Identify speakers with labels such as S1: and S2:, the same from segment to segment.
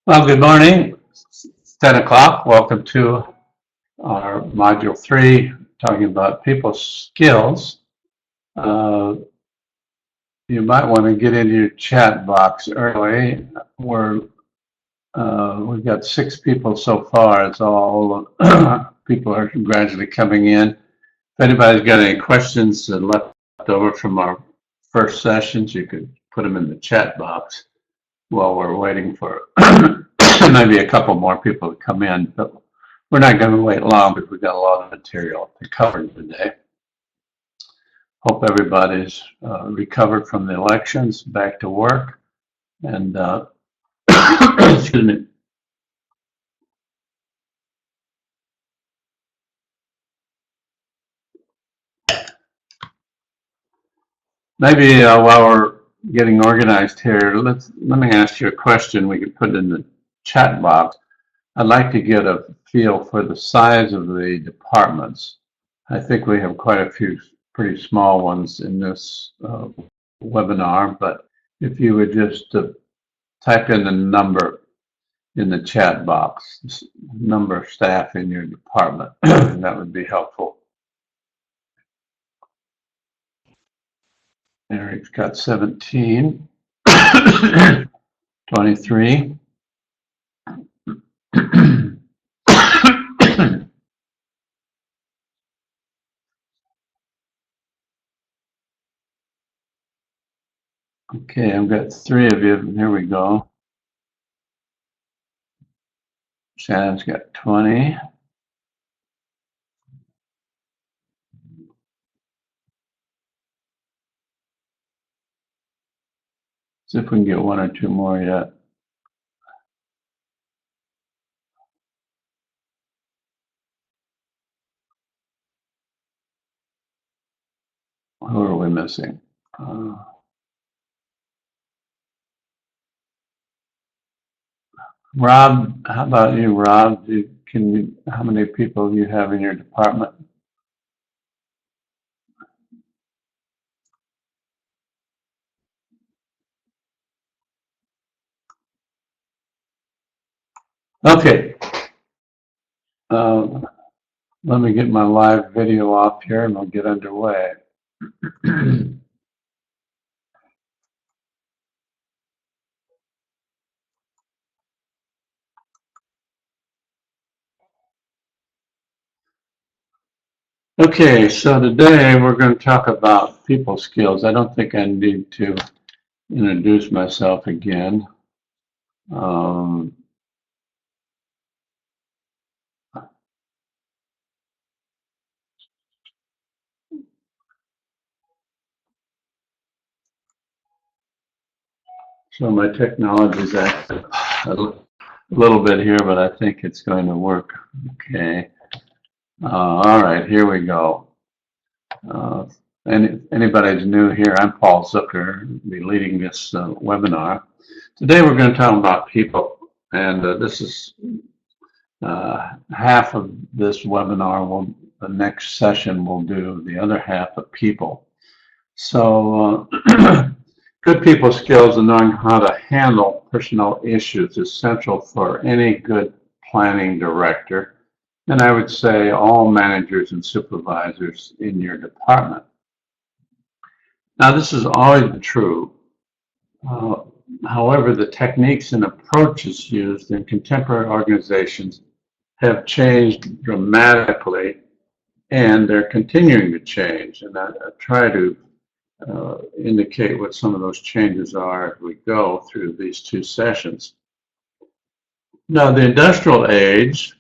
S1: Well, good morning. It's 10 o'clock. Welcome to our Module 3, talking about people skills. Uh, you might want to get into your chat box early. We've got 6 people so far. It's all people are gradually coming in. If anybody's got any questions left over from our first sessions, you could put them in the chat box while we're waiting for maybe a couple more people to come in, but we're not going to wait long because we've got a lot of material to cover today. Hope everybody's recovered from the elections, back to work, and excuse me. Maybe while we're getting organized here, let me ask you a question. We can put it in the chat box. I'd like to get a feel for the size of the departments. I think we have quite a few pretty small ones in this webinar, but if you would just type in the number in the chat box, number of staff in your department, that would be helpful. Eric's got 17, 23. Okay, I've got 3 of you. Here we go. Shannon's got 20. See if we can get 1 or 2 more yet. Who are we missing? Rob, how about you, Rob? How many people do you have in your department? Okay. Let me get my live video off here and we'll get underway. Okay, so today we're going to talk about people skills. I don't think I need to introduce myself again. So my technology is active a little bit here, but I think it's going to work. Okay. All right, here we go. Anybody who's new here, I'm Paul Zucker, I'll be leading this webinar. Today we're going to talk about people, and this is half of this webinar. The next session we'll do the other half of people. So good people skills and knowing how to handle personnel issues is central for any good planning director, and I would say all managers and supervisors in your department. Now, this has always been true. However, the techniques and approaches used in contemporary organizations have changed dramatically, and they're continuing to change. And I try to indicate what some of those changes are as we go through these 2 sessions. Now, the industrial age,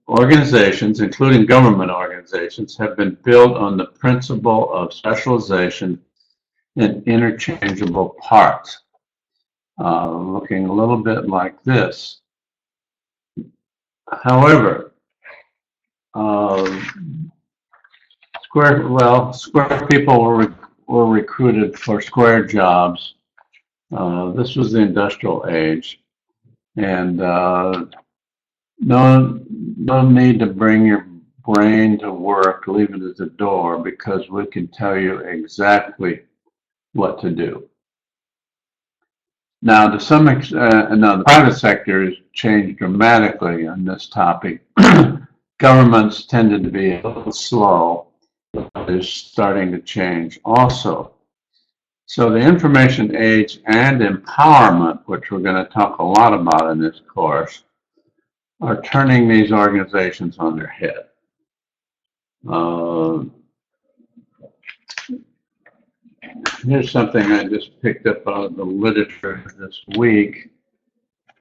S1: organizations, including government organizations, have been built on the principle of specialization and interchangeable parts, looking a little bit like this. However, square people were recruited for square jobs. This was the industrial age, and no need to bring your brain to work, leave it at the door, because we can tell you exactly what to do. Now, to some extent, now the private sector has changed dramatically on this topic. Governments tended to be a little slow, but is starting to change also. So the information age and empowerment, which we're going to talk a lot about in this course, are turning these organizations on their head. Here's something I just picked up out of the literature this week.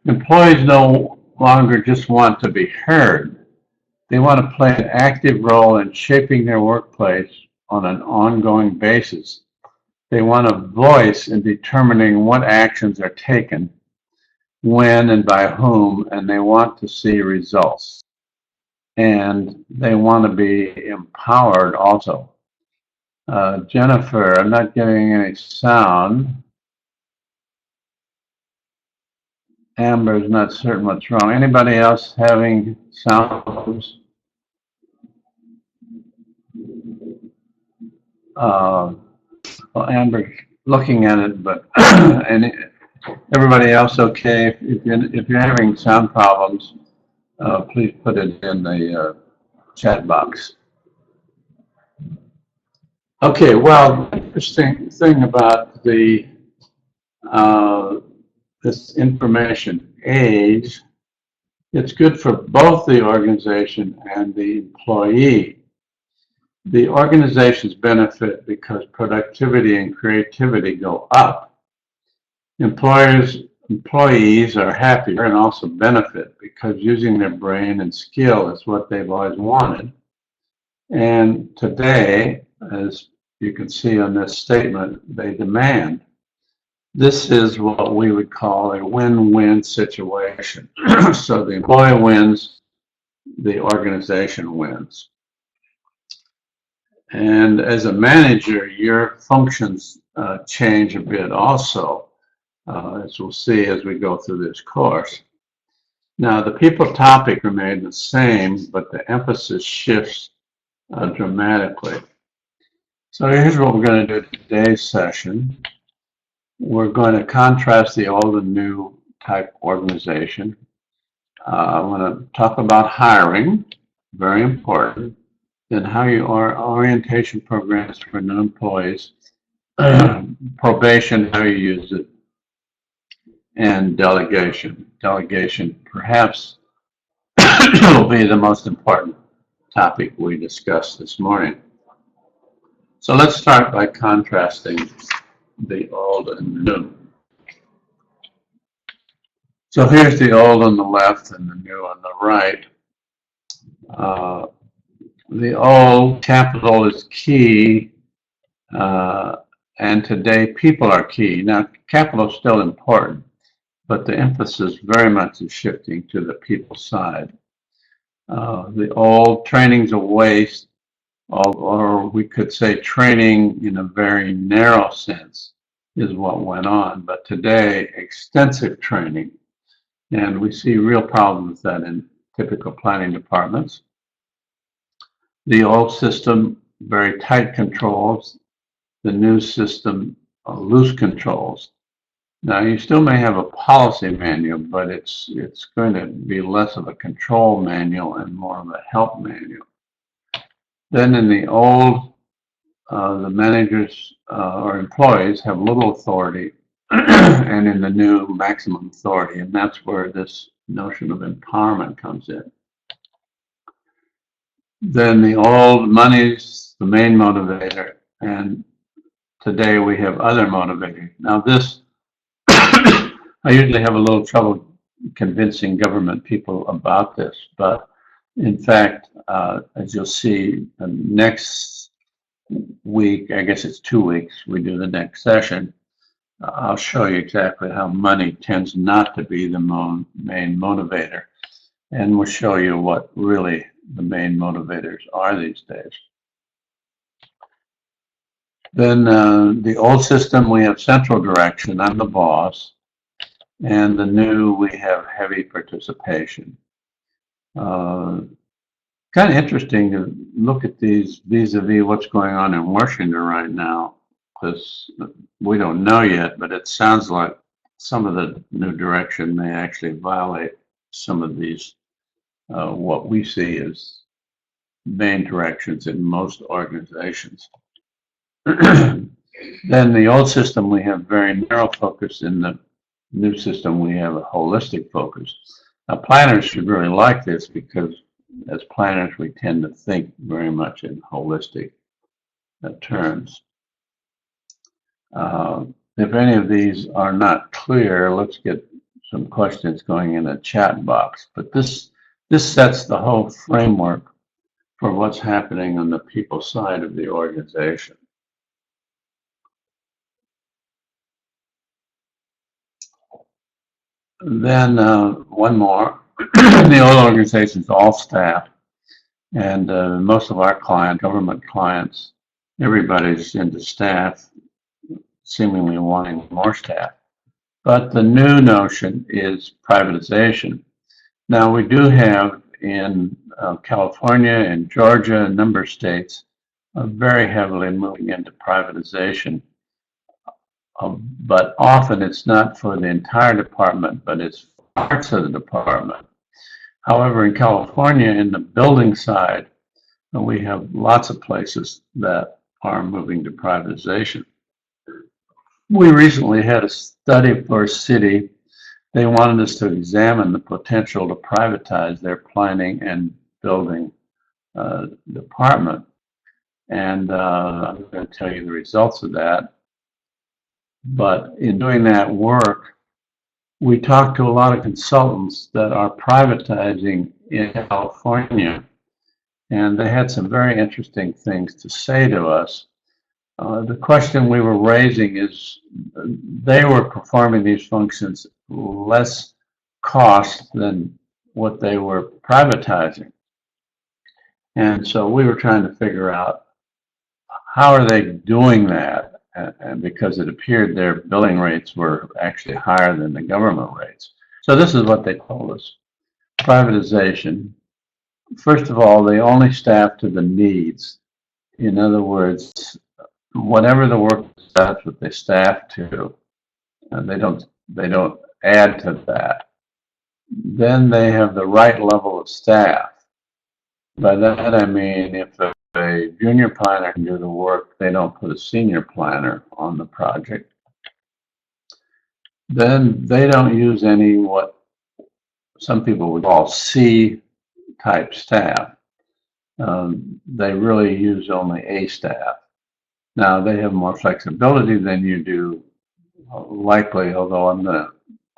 S1: Employees no longer just want to be heard. They want to play an active role in shaping their workplace on an ongoing basis. They want a voice in determining what actions are taken, when and by whom, and they want to see results. And they want to be empowered also. Jennifer, I'm not getting any sound. Amber's not certain what's wrong. Anybody else having sound problems? Well, Amber's looking at it, but and everybody else okay? If you're having sound problems, please put it in the chat box. Okay, well, the interesting thing about the this information age, it's good for both the organization and the employee. The organizations benefit because productivity and creativity go up. Employees are happier and also benefit because using their brain and skill is what they've always wanted. And today, as you can see on this statement, they demand. This is what we would call a win-win situation. So the employee wins, the organization wins. And as a manager, your functions change a bit also, as we'll see as we go through this course. Now, the people topic remained the same, but the emphasis shifts dramatically. So here's what we're going to do today's session. We're going to contrast the old and new type organization. I want to talk about hiring, very important, then how your orientation programs for new employees, probation, how you use it, and delegation. Delegation perhaps will be the most important topic we discussed this morning. So let's start by contrasting the old and the new. So here's the old on the left and the new on the right. The old, capital is key, and today people are key. Now, capital is still important, but the emphasis very much is shifting to the people side. The old, training's a waste, or we could say training in a very narrow sense is what went on. But today, extensive training, and we see real problems with that in typical planning departments. The old system, very tight controls. The new system, loose controls. Now, you still may have a policy manual, but it's going to be less of a control manual and more of a help manual. Then in the old, the managers or employees have little authority, and in the new, maximum authority, and that's where this notion of empowerment comes in. Then the old, money's the main motivator, and today we have other motivators. Now this, I usually have a little trouble convincing government people about this, but in fact, as you'll see, next week, I guess it's 2 weeks, we do the next session, I'll show you exactly how money tends not to be the main motivator. And we'll show you what really the main motivators are these days. Then the old system, we have central direction, I'm the boss. And the new, we have heavy participation. Kind of interesting to look at these vis-a-vis what's going on in Washington right now, because we don't know yet, but it sounds like some of the new direction may actually violate some of these, what we see as main directions in most organizations. Then the old system, we have very narrow focus. In the new system, we have a holistic focus. Now, planners should really like this because as planners, we tend to think very much in holistic terms. If any of these are not clear, let's get some questions going in a chat box. But this sets the whole framework for what's happening on the people side of the organization. Then one more. The old organization is all staff, and most of our government clients, everybody's into staff, seemingly wanting more staff. But the new notion is privatization. Now, we do have in California and Georgia, a number of states, very heavily moving into privatization. But often it's not for the entire department, but it's parts of the department. However, in California, in the building side, we have lots of places that are moving to privatization. We recently had a study for a city. They wanted us to examine the potential to privatize their planning and building department. And I'm going to tell you the results of that. But in doing that work, we talked to a lot of consultants that are privatizing in California, and they had some very interesting things to say to us. The question we were raising is they were performing these functions less cost than what they were privatizing. And so we were trying to figure out how are they doing that? And because it appeared their billing rates were actually higher than the government rates. So this is what they told us. Privatization. First of all, they only staff to the needs. In other words, whatever the work is, that's what they staff to. And they don't add to that. Then they have the right level of staff. By that I mean if a junior planner can do the work, they don't put a senior planner on the project. Then they don't use any what some people would call C-type staff. They really use only A staff. Now they have more flexibility than you do, likely, although I'm going to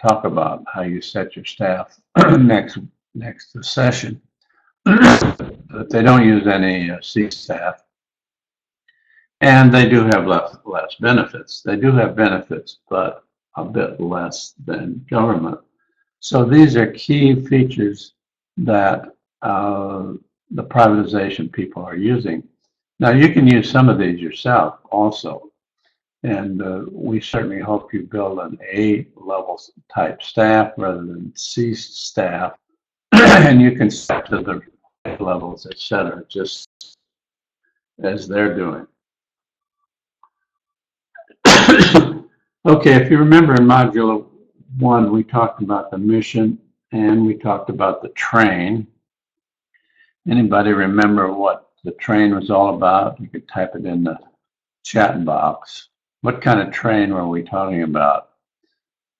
S1: talk about how you set your staff next session. But they don't use any C staff. And they do have less benefits. They do have benefits, but a bit less than government. So these are key features that the privatization people are using. Now you can use some of these yourself also. And we certainly hope you build an A-level type staff rather than C staff. And you can set to the levels, etc., just as they're doing. Okay, if you remember in Module 1, we talked about the mission and we talked about the train. Anybody remember what the train was all about? You could type it in the chat box. What kind of train were we talking about?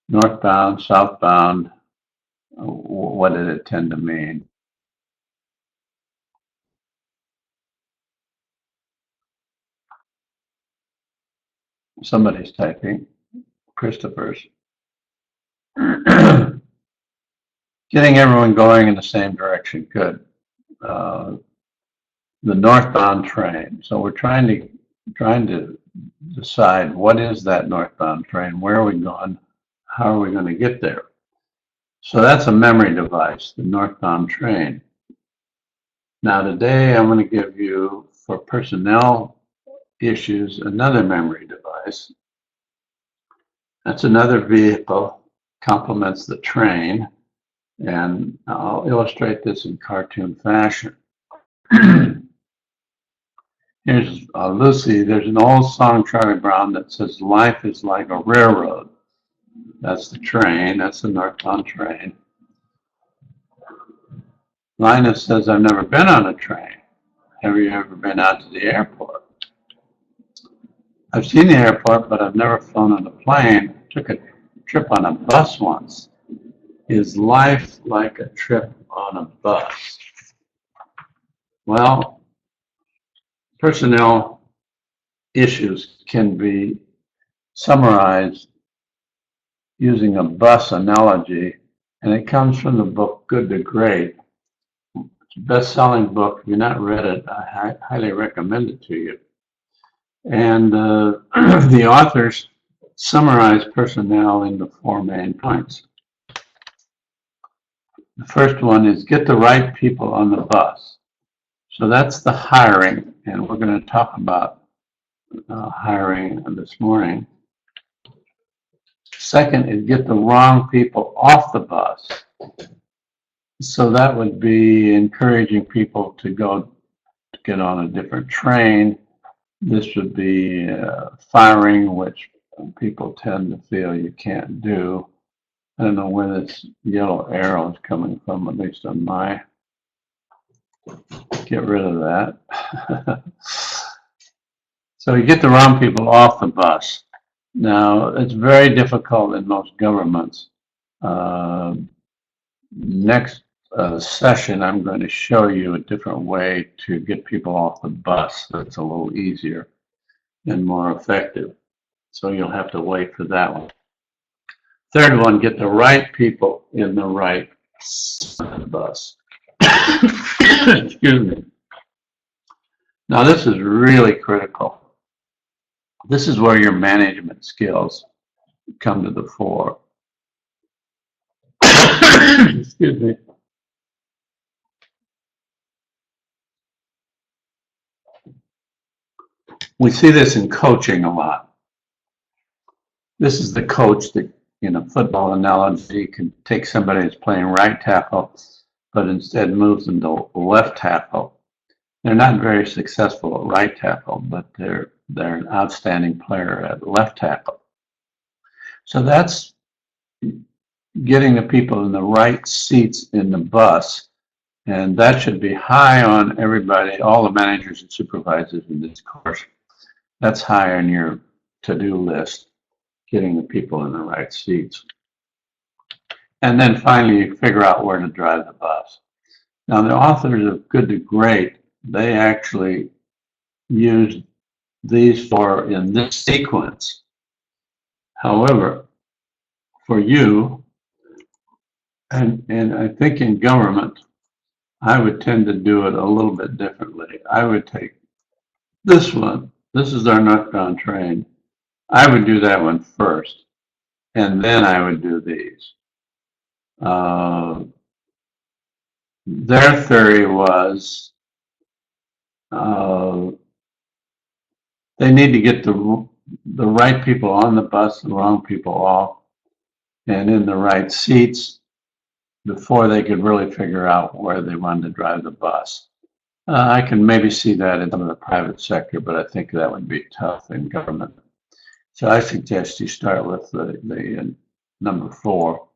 S1: Northbound, southbound? What did it tend to mean? Somebody's typing. Christopher's. Getting everyone going in the same direction. Good. The northbound train. So we're trying to decide what is that northbound train? Where are we going? How are we going to get there? So that's a memory device, the northbound train. Now today I'm going to give you, for personnel issues, another memory device. That's another vehicle, complements the train, and I'll illustrate this in cartoon fashion. Here's Lucy. There's an old song, Charlie Brown, that says life is like a railroad. That's the train. That's the northbound train. Linus says, I've never been on a train. Have you ever been out to the airport? I've seen the airport, but I've never flown on a plane. Took a trip on a bus once. Is life like a trip on a bus? Well, personnel issues can be summarized using a bus analogy, and it comes from the book Good to Great. It's a best-selling book. If you've not read it, I highly recommend it to you. And the authors summarize personnel into 4 main points. The first one is get the right people on the bus. So that's the hiring, and we're going to talk about hiring this morning. Second is get the wrong people off the bus. So that would be encouraging people to get on a different train. This would be firing, which people tend to feel you can't do. I don't know where this yellow arrow is coming from, at least on my. Get rid of that. So you get the wrong people off the bus. Now, it's very difficult in most governments. Next session, I'm going to show you a different way to get people off the bus that's a little easier and more effective. So you'll have to wait for that one. Third one, get the right people in the right bus. Excuse me. Now, this is really critical. This is where your management skills come to the fore. Excuse me. We see this in coaching a lot. This is the coach that, in a football analogy, can take somebody that's playing right tackle, but instead moves them to left tackle. They're not very successful at right tackle, but they're an outstanding player at left tackle. So that's getting the people in the right seats in the bus, and that should be high on everybody, all the managers and supervisors in this course. That's high on your to-do list, getting the people in the right seats. And then finally, you figure out where to drive the bus. Now, the authors of Good to Great, they actually used these 4 in this sequence. However, for you, and I think in government, I would tend to do it a little bit differently. I would take this one. This is our northbound train. I would do that one first, and then I would do these. Their theory was they need to get the right people on the bus, the wrong people off, and in the right seats before they could really figure out where they wanted to drive the bus. I can maybe see that in some of the private sector, but I think that would be tough in government. So I suggest you start with the number 4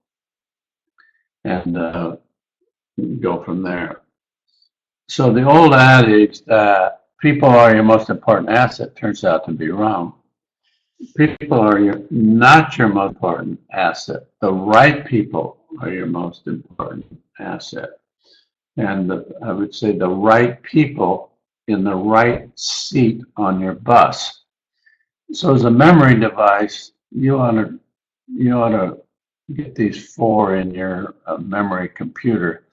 S1: and go from there. So the old adage that people are your most important asset turns out to be wrong. People are not your most important asset. The right people are your most important asset. And I would say the right people in the right seat on your bus. So as a memory device, you ought to get these 4 in your memory computer,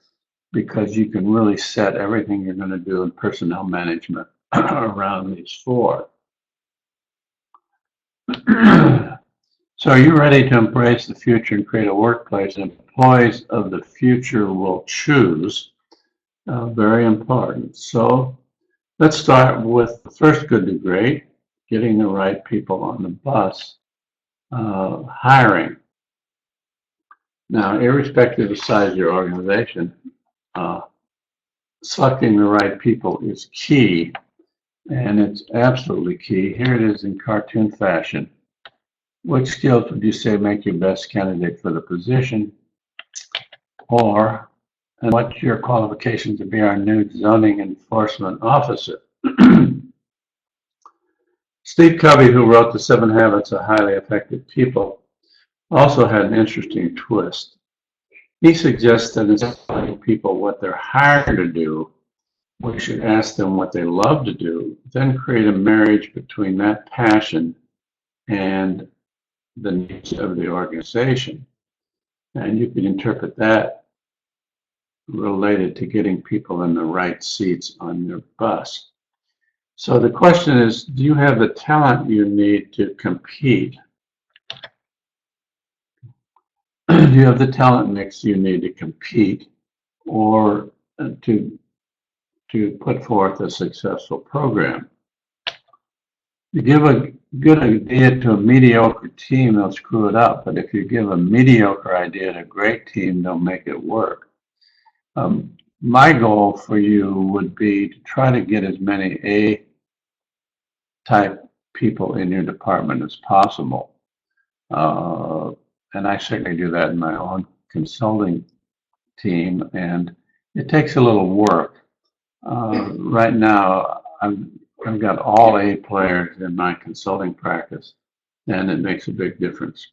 S1: because you can really set everything you're going to do in personnel management around these 4. So are you ready to embrace the future and create a workplace employees of the future will choose? Very important. So let's start with the first Good to Great, getting the right people on the bus, hiring. Now, irrespective of the size of your organization, selecting the right people is key, and it's absolutely key. Here it is in cartoon fashion. Which skills would you say make you best candidate for the position? Or, and what's your qualification to be our new zoning enforcement officer? Steve Covey, who wrote The 7 Habits of Highly Effective People, also had an interesting twist. He suggests that instead of telling people what they're hired to do, we should ask them what they love to do, then create a marriage between that passion and the needs of the organization. And you can interpret that related to getting people in the right seats on your bus. So the question is, do you have the talent you need to compete? Do you have the talent mix you need to compete or to put forth a successful program? You give a good idea to a mediocre team, they'll screw it up. But if you give a mediocre idea to a great team, they'll make it work. My goal for you would be to try to get as many A-type people in your department as possible. And I certainly do that in my own consulting team, and it takes a little work. Right now, I've got all A players in my consulting practice, and it makes a big difference.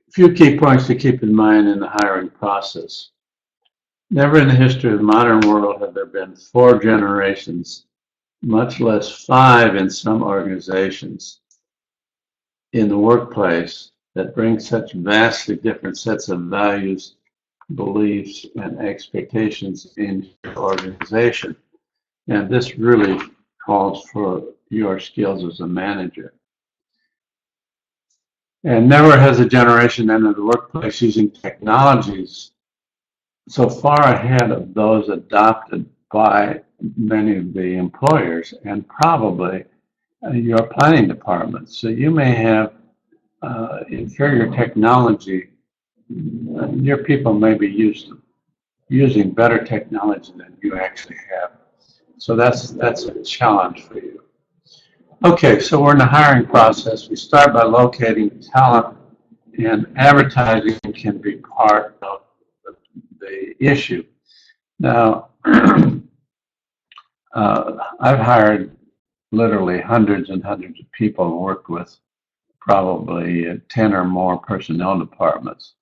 S1: A few key points to keep in mind in the hiring process. Never in the history of the modern world have there been 4 generations, much less 5 in some organizations, in the workplace that bring such vastly different sets of values, beliefs, and expectations in your organization. And this really calls for your skills as a manager. And never has a generation entered the workplace using technologies so far ahead of those adopted by many of the employers and probably your planning department. So you may have inferior technology. Your people may be using better technology than you actually have. So that's a challenge for you. Okay, so we're in the hiring process. We start by locating talent, and advertising can be part of the issue. Now, I've hired literally hundreds and hundreds of people and worked with probably 10 or more personnel departments.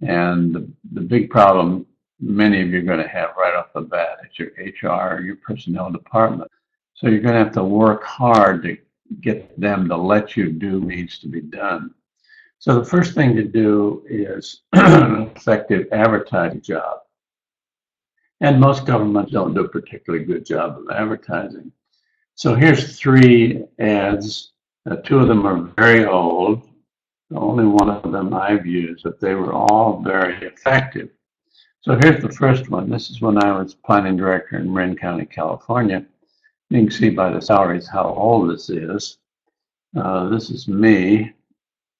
S1: And the big problem many of you are going to have right off the bat is your HR or your personnel department. So you're going to have to work hard to get them to let you do what needs to be done. So the first thing to do is an effective advertising job. And most governments don't do a particularly good job of advertising. So here's 3 ads. 2 of them are very old. Only one of them I've used, but they were all very effective. So here's the first one. This is when I was planning director in Marin County, California. You can see by the salaries how old this is. This is me,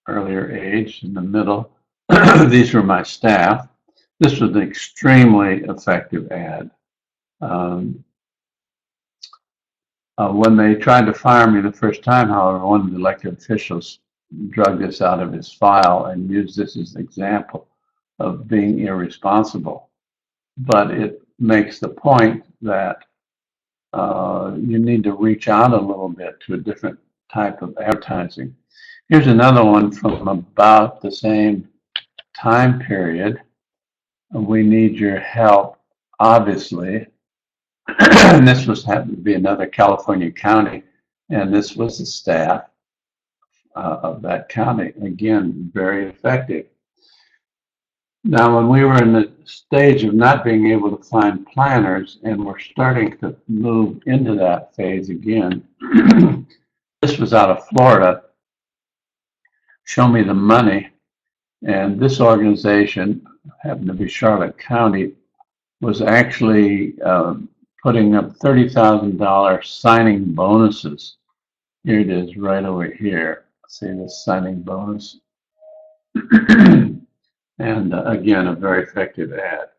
S1: earlier age, in the middle. These were my staff. This was an extremely effective ad. When they tried to fire me the first time, however, one of the elected officials drug this out of his file and used this as an example of being irresponsible. But it makes the point that you need to reach out a little bit to a different type of advertising. Here's another one from about the same time period. We need your help, obviously. And this happened to be another California county, and this was the staff of that county. Again, very effective. Now, when we were in the stage of not being able to find planners, and we're starting to move into that phase again, this was out of Florida. Show me the money. And this organization, happened to be Charlotte County, was actually putting up $30,000 signing bonuses. Here it is right over here. See this signing bonus? And again, a very effective ad.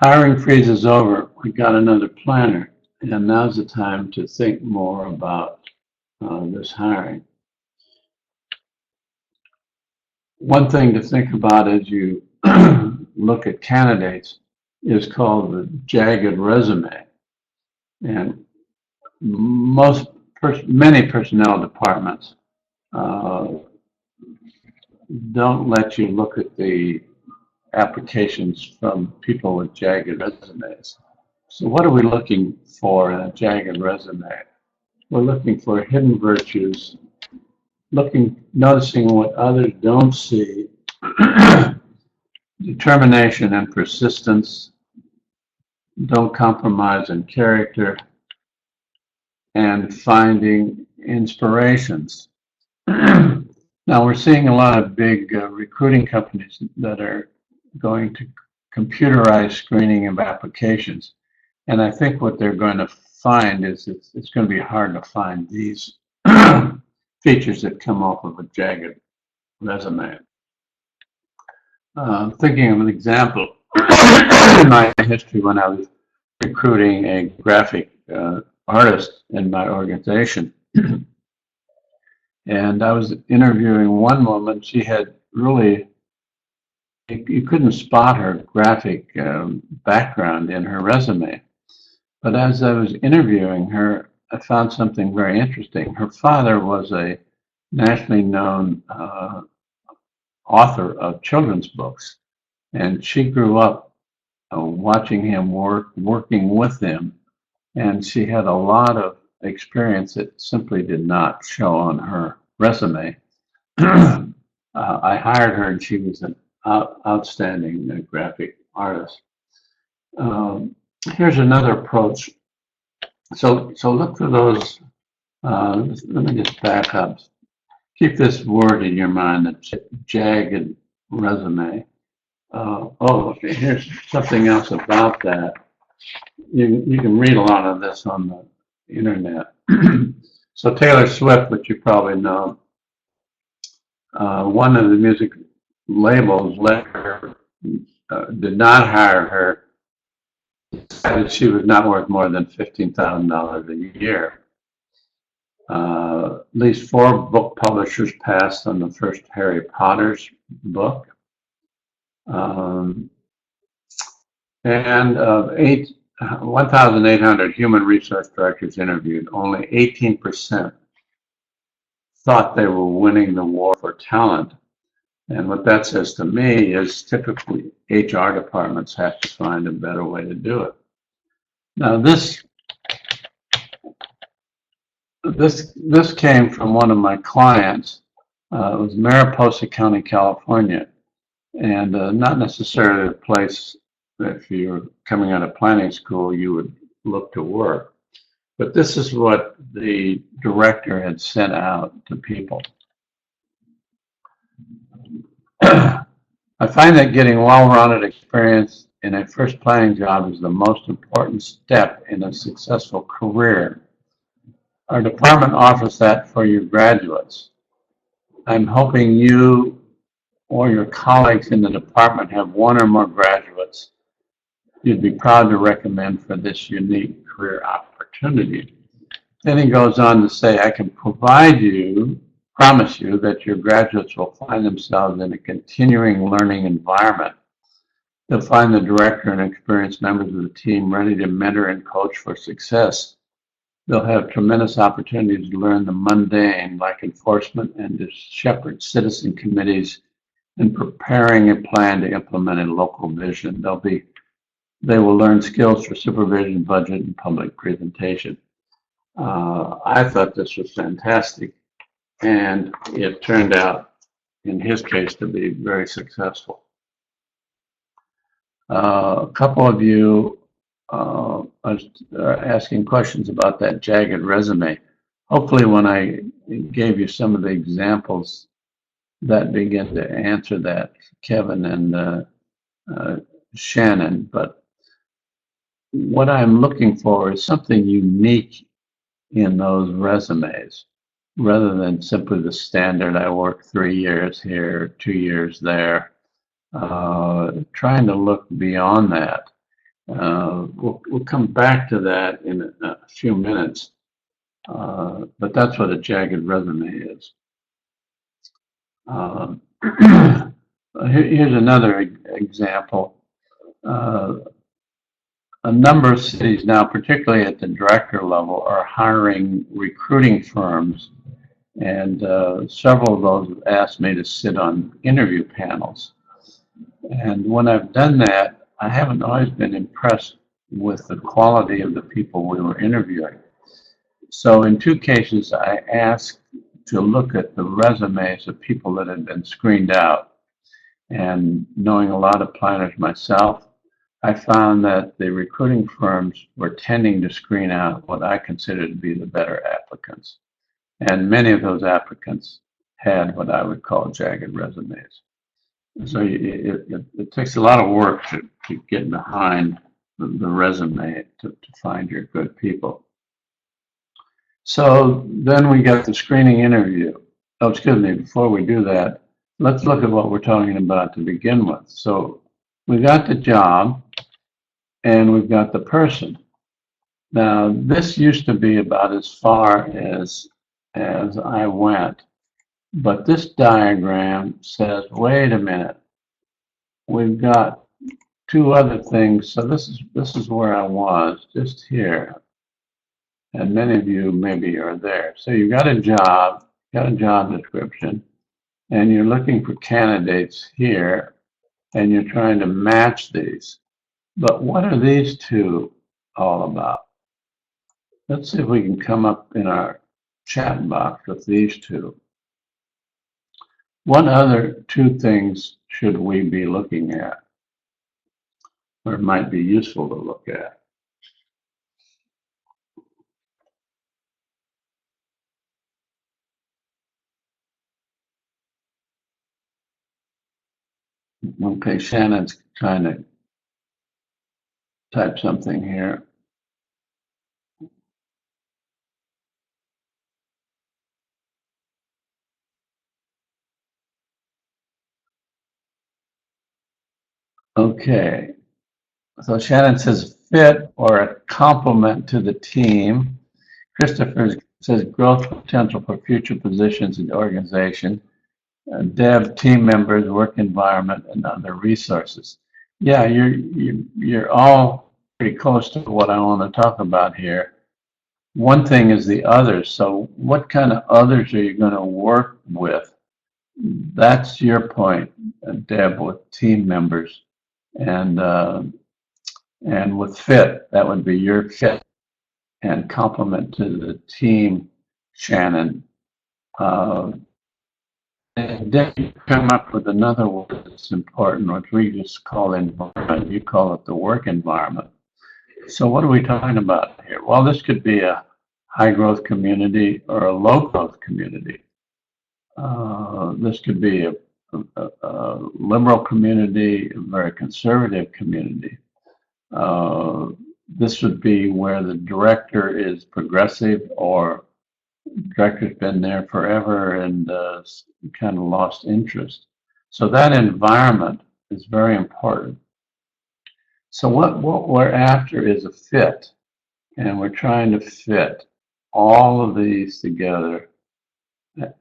S1: Hiring freeze is over. We got another planner, and now's the time to think more about this hiring. One thing to think about as you look at candidates is called the jagged resume. And many personnel departments don't let you look at the applications from people with jagged resumes. So what are we looking for in a jagged resume? We're looking for hidden virtues, noticing what others don't see, determination and persistence, don't compromise in character, and finding inspirations. Now we're seeing a lot of big recruiting companies that are going to computerize screening of applications. And I think what they're going to find is it's going to be hard to find these features that come off of a jagged resume. Thinking of an example in my history when I was recruiting a graphic artist in my organization. And I was interviewing one woman. She had really, you couldn't spot her graphic background in her resume. But as I was interviewing her, I found something very interesting. Her father was a nationally known author of children's books, and she grew up watching him working with him, and she had a lot of experience that simply did not show on her resume. I hired her, and she was an outstanding graphic artist. Here's another approach. So look for those. Let me just back up. Keep this word in your mind, a jagged resume. Okay, here's something else about that. You can read a lot of this on the internet. So Taylor Swift, which you probably know, one of the music labels did not hire her, decided she was not worth more than $15,000 a year. At least 4 book publishers passed on the first Harry Potter's book. And of 1,800 human resource directors interviewed, only 18% thought they were winning the war for talent. And what that says to me is typically HR departments have to find a better way to do it. Now this came from one of my clients. It was Mariposa County, California, and not necessarily a place that if you're coming out of planning school you would look to work. But this is what the director had sent out to people. I find that getting well-rounded experience in a first planning job is the most important step in a successful career. Our department offers that for your graduates. I'm hoping you or your colleagues in the department have one or more graduates you'd be proud to recommend for this unique career opportunity. Then he goes on to say, I can promise you that your graduates will find themselves in a continuing learning environment. They'll find the director and experienced members of the team ready to mentor and coach for success. They'll have tremendous opportunities to learn the mundane, like enforcement, and to shepherd citizen committees in preparing a plan to implement a local vision. They will learn skills for supervision, budget, and public presentation. I thought this was fantastic, and it turned out, in his case, to be very successful. A couple of you are asking questions about that jagged resume. Hopefully when I gave you some of the examples that begin to answer that, Kevin and Shannon, but what I'm looking for is something unique in those resumes, rather than simply the standard, I worked 3 years here, 2 years there. Trying to look beyond that. We'll come back to that in a few minutes, but that's what a jagged resume is. Here's another example. A number of cities now, particularly at the director level, are hiring recruiting firms, and several of those have asked me to sit on interview panels. And when I've done that, I haven't always been impressed with the quality of the people we were interviewing. So in two cases, I asked to look at the resumes of people that had been screened out. And knowing a lot of planners myself, I found that the recruiting firms were tending to screen out what I considered to be the better applicants. And many of those applicants had what I would call jagged resumes. So it takes a lot of work to get behind the resume to find your good people. So then we got the screening interview. Oh, excuse me, before we do that, let's look at what we're talking about to begin with. So we got the job and we've got the person. Now, this used to be about as far as I went, but this diagram says, wait a minute, we've got two other things. So this is where I was, just here. And many of you maybe are there. So you've got a job description, and you're looking for candidates here, and you're trying to match these. But what are these two all about? Let's see if we can come up in our chat box with these two. What other two things should we be looking at, or might be useful to look at? Okay, Shannon's trying to type something here. Okay, so Shannon says fit or a complement to the team. Christopher says growth potential for future positions in the organization. Deb, team members, work environment, and other resources. Yeah, you're all pretty close to what I want to talk about here. One thing is the others. So what kind of others are you going to work with? That's your point, Deb, with team members. And with fit, that would be your fit and complement to the team, Shannon. And then you come up with another word that's important, which we just call environment. You call it the work environment. So what are we talking about here? Well, this could be a high growth community or a low growth community. This could be a liberal community, a very conservative community. This would be where the director is progressive, or director's been there forever and kind of lost interest. So that environment is very important. So what we're after is a fit, and we're trying to fit all of these together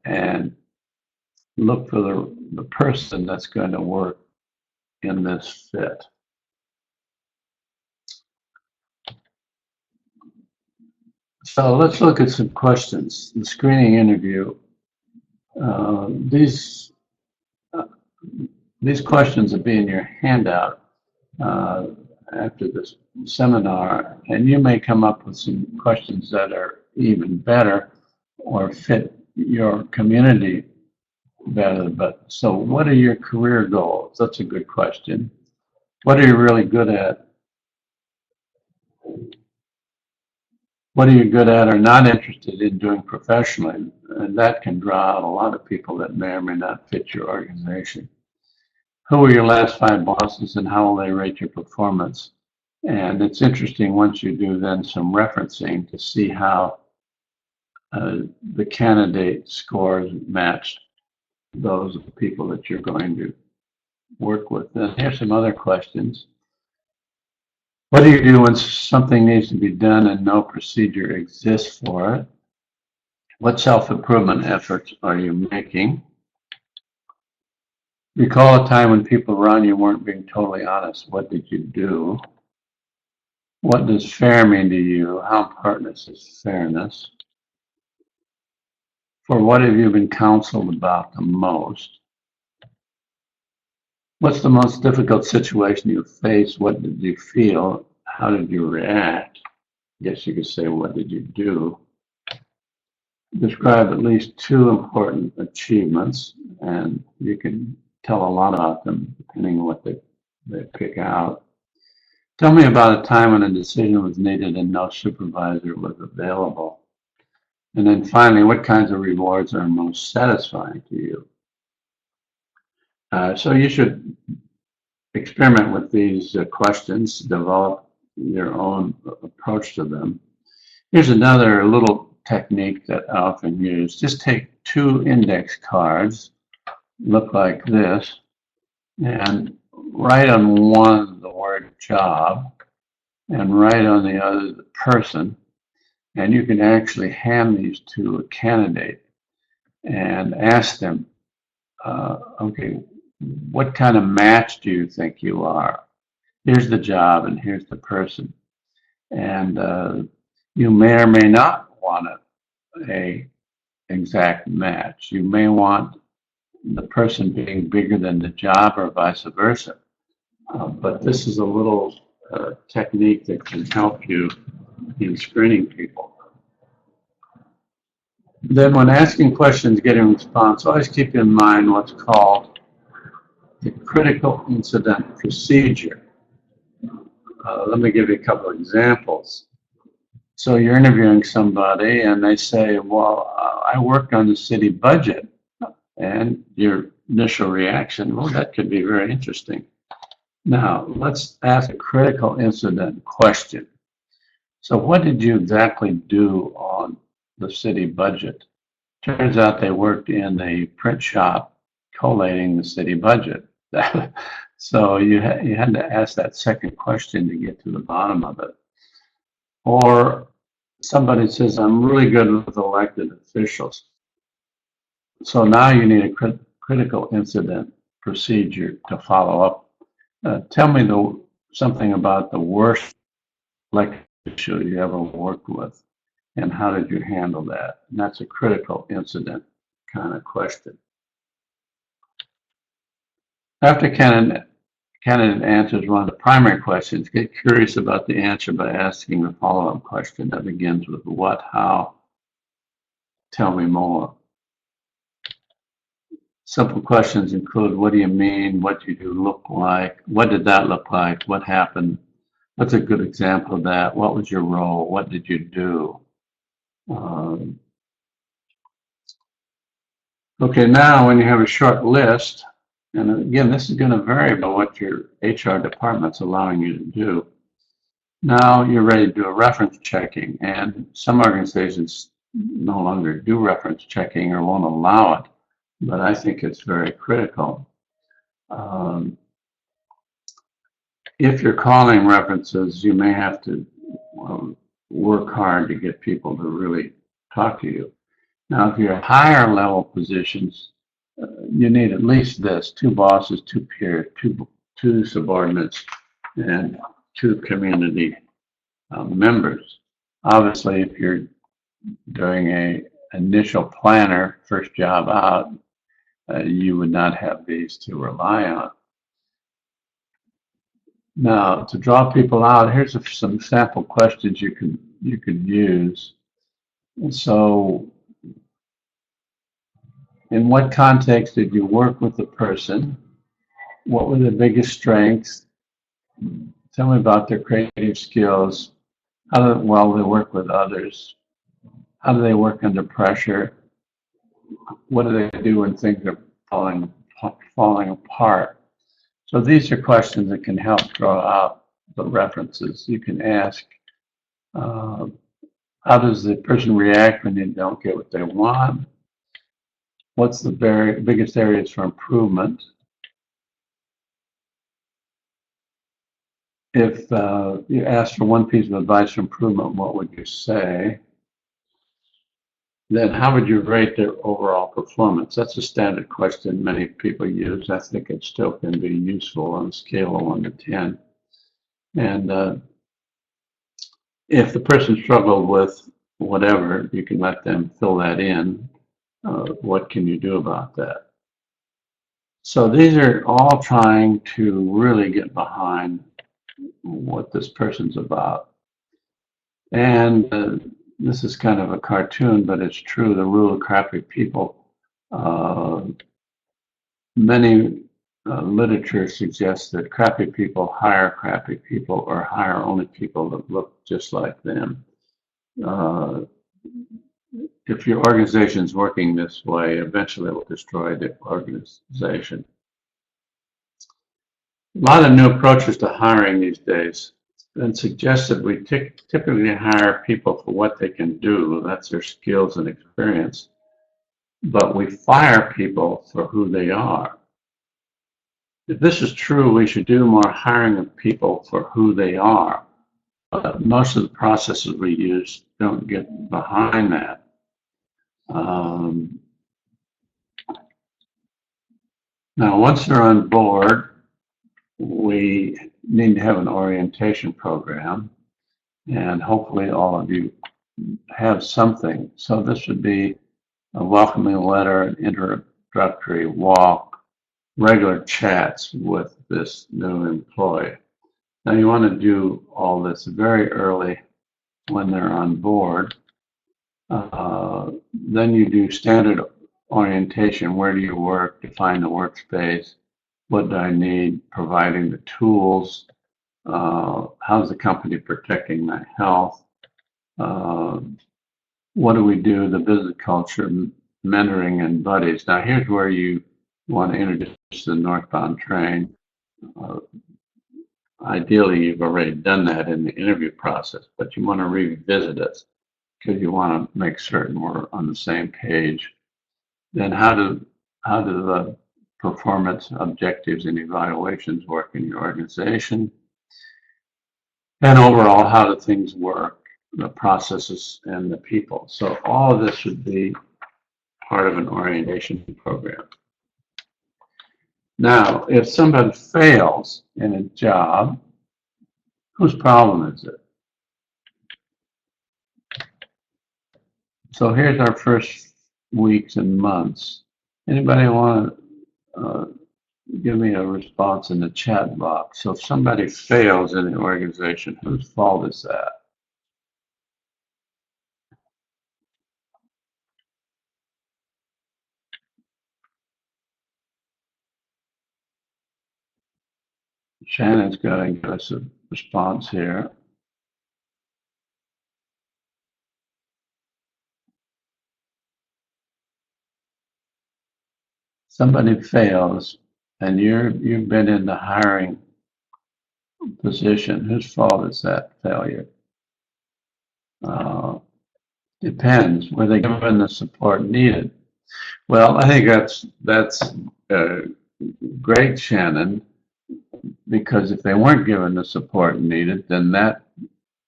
S1: and look for the person that's going to work in this fit. So let's look at some questions. The screening interview. These questions will be in your handout after this seminar, and you may come up with some questions that are even better or fit your community better. But so what are your career goals? That's a good question. What are you really good at? What are you good at or not interested in doing professionally? And that can draw out a lot of people that may or may not fit your organization. Who were your last 5 bosses and how will they rate your performance? And it's interesting once you do then some referencing to see how the candidate scores match those people that you're going to work with. And here's some other questions. What do you do when something needs to be done and no procedure exists for it? What self-improvement efforts are you making? Recall a time when people around you weren't being totally honest. What did you do? What does fair mean to you? How important is fairness? For what have you been counseled about the most? What's the most difficult situation you faced? What did you feel? How did you react? I guess you could say, what did you do? Describe at least two important achievements, and you can tell a lot about them depending on what they pick out. Tell me about a time when a decision was needed and no supervisor was available. And then finally, what kinds of rewards are most satisfying to you? So you should experiment with these questions, develop your own approach to them. Here's another little technique that I often use. Just take two index cards, look like this, and write on one the word job, and write on the other the person. And you can actually hand these to a candidate and ask them, okay, what kind of match do you think you are? Here's the job and here's the person. And you may or may not want a exact match. You may want the person being bigger than the job or vice versa. But this is a little technique that can help you in screening people. Then when asking questions, getting a response, always keep in mind what's called the critical incident procedure. Let me give you a couple of examples. So you're interviewing somebody and they say, well, I worked on the city budget. And your initial reaction, well, that could be very interesting. Now, let's ask a critical incident question. So what did you exactly do on the city budget? Turns out they worked in a print shop collating the city budget. So you had to ask that second question to get to the bottom of it. Or somebody says, I'm really good with elected officials. So now you need a critical incident procedure to follow up. Tell me something about the worst elected official you ever worked with, and how did you handle that? And that's a critical incident kind of question. After candidate answers one of the primary questions, get curious about the answer by asking the follow-up question that begins with what, how, tell me more. Simple questions include, what do you mean? What did you look like? What did that look like? What happened? What's a good example of that? What was your role? What did you do? Okay, now when you have a short list, and again, this is going to vary by what your HR department's allowing you to do. Now you're ready to do a reference checking, and some organizations no longer do reference checking or won't allow it, but I think it's very critical. If you're calling references, you may have to work hard to get people to really talk to you. Now, if you're at higher level positions, you need at least this: two bosses, two peers, two subordinates, and two community members. Obviously, if you're doing a initial planner, first job out, you would not have these to rely on. Now, to draw people out, here's some sample questions you could use. And so, in what context did you work with the person? What were the biggest strengths? Tell me about their creative skills. How well they work with others? How do they work under pressure? What do they do when things are falling apart? So these are questions that can help draw out the references. You can ask, how does the person react when they don't get what they want? What's the biggest areas for improvement? if you asked for one piece of advice for improvement, what would you say? Then how would you rate their overall performance? That's a standard question many people use. I think it still can be useful on a scale of 1 to 10. And if the person struggled with whatever, you can let them fill that in. What can you do about that? So these are all trying to really get behind what this person's about. And this is kind of a cartoon, but it's true. The rule of crappy people. Many literature suggests that crappy people hire crappy people or hire only people that look just like them. Uh, if your organization is working this way, eventually it will destroy the organization. A lot of new approaches to hiring these days. It's been suggested we typically hire people for what they can do, that's their skills and experience, but we fire people for who they are. If this is true, we should do more hiring of people for who they are. But most of the processes we use don't get behind that. Now, once they're on board, we need to have an orientation program, and hopefully all of you have something. So this would be a welcoming letter, an introductory walk, regular chats with this new employee. Now you want to do all this very early when they're on board. Then you do standard orientation. Where do you work? Define the workspace. What do I need? Providing the tools. How's the company protecting my health? What do we do? The business culture, mentoring, and buddies. Now here's where you want to introduce the northbound train. Ideally, you've already done that in the interview process, but you want to revisit it because you want to make certain we're on the same page. Then how do the performance objectives and evaluations work in your organization? And overall, how do things work, the processes and the people? So all of this should be part of an orientation program. Now, if somebody fails in a job, whose problem is it? So here's our first weeks and months. Anybody want to give me a response in the chat box? So if somebody fails in the organization, whose fault is that? Shannon's got to give us a response here. Somebody fails, and you've been in the hiring position. Whose fault is that failure? Depends. Were they given the support needed? Well, I think that's great, Shannon, because if they weren't given the support needed, then that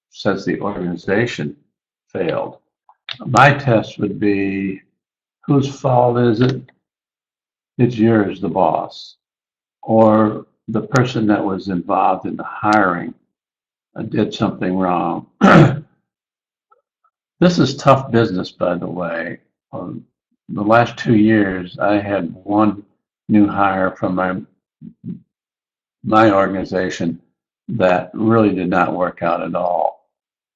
S1: says the organization failed. My test would be, whose fault is it? It's yours, the boss, or the person that was involved in the hiring did something wrong. This is tough business, by the way. The last 2 years, I had one new hire from my organization that really did not work out at all.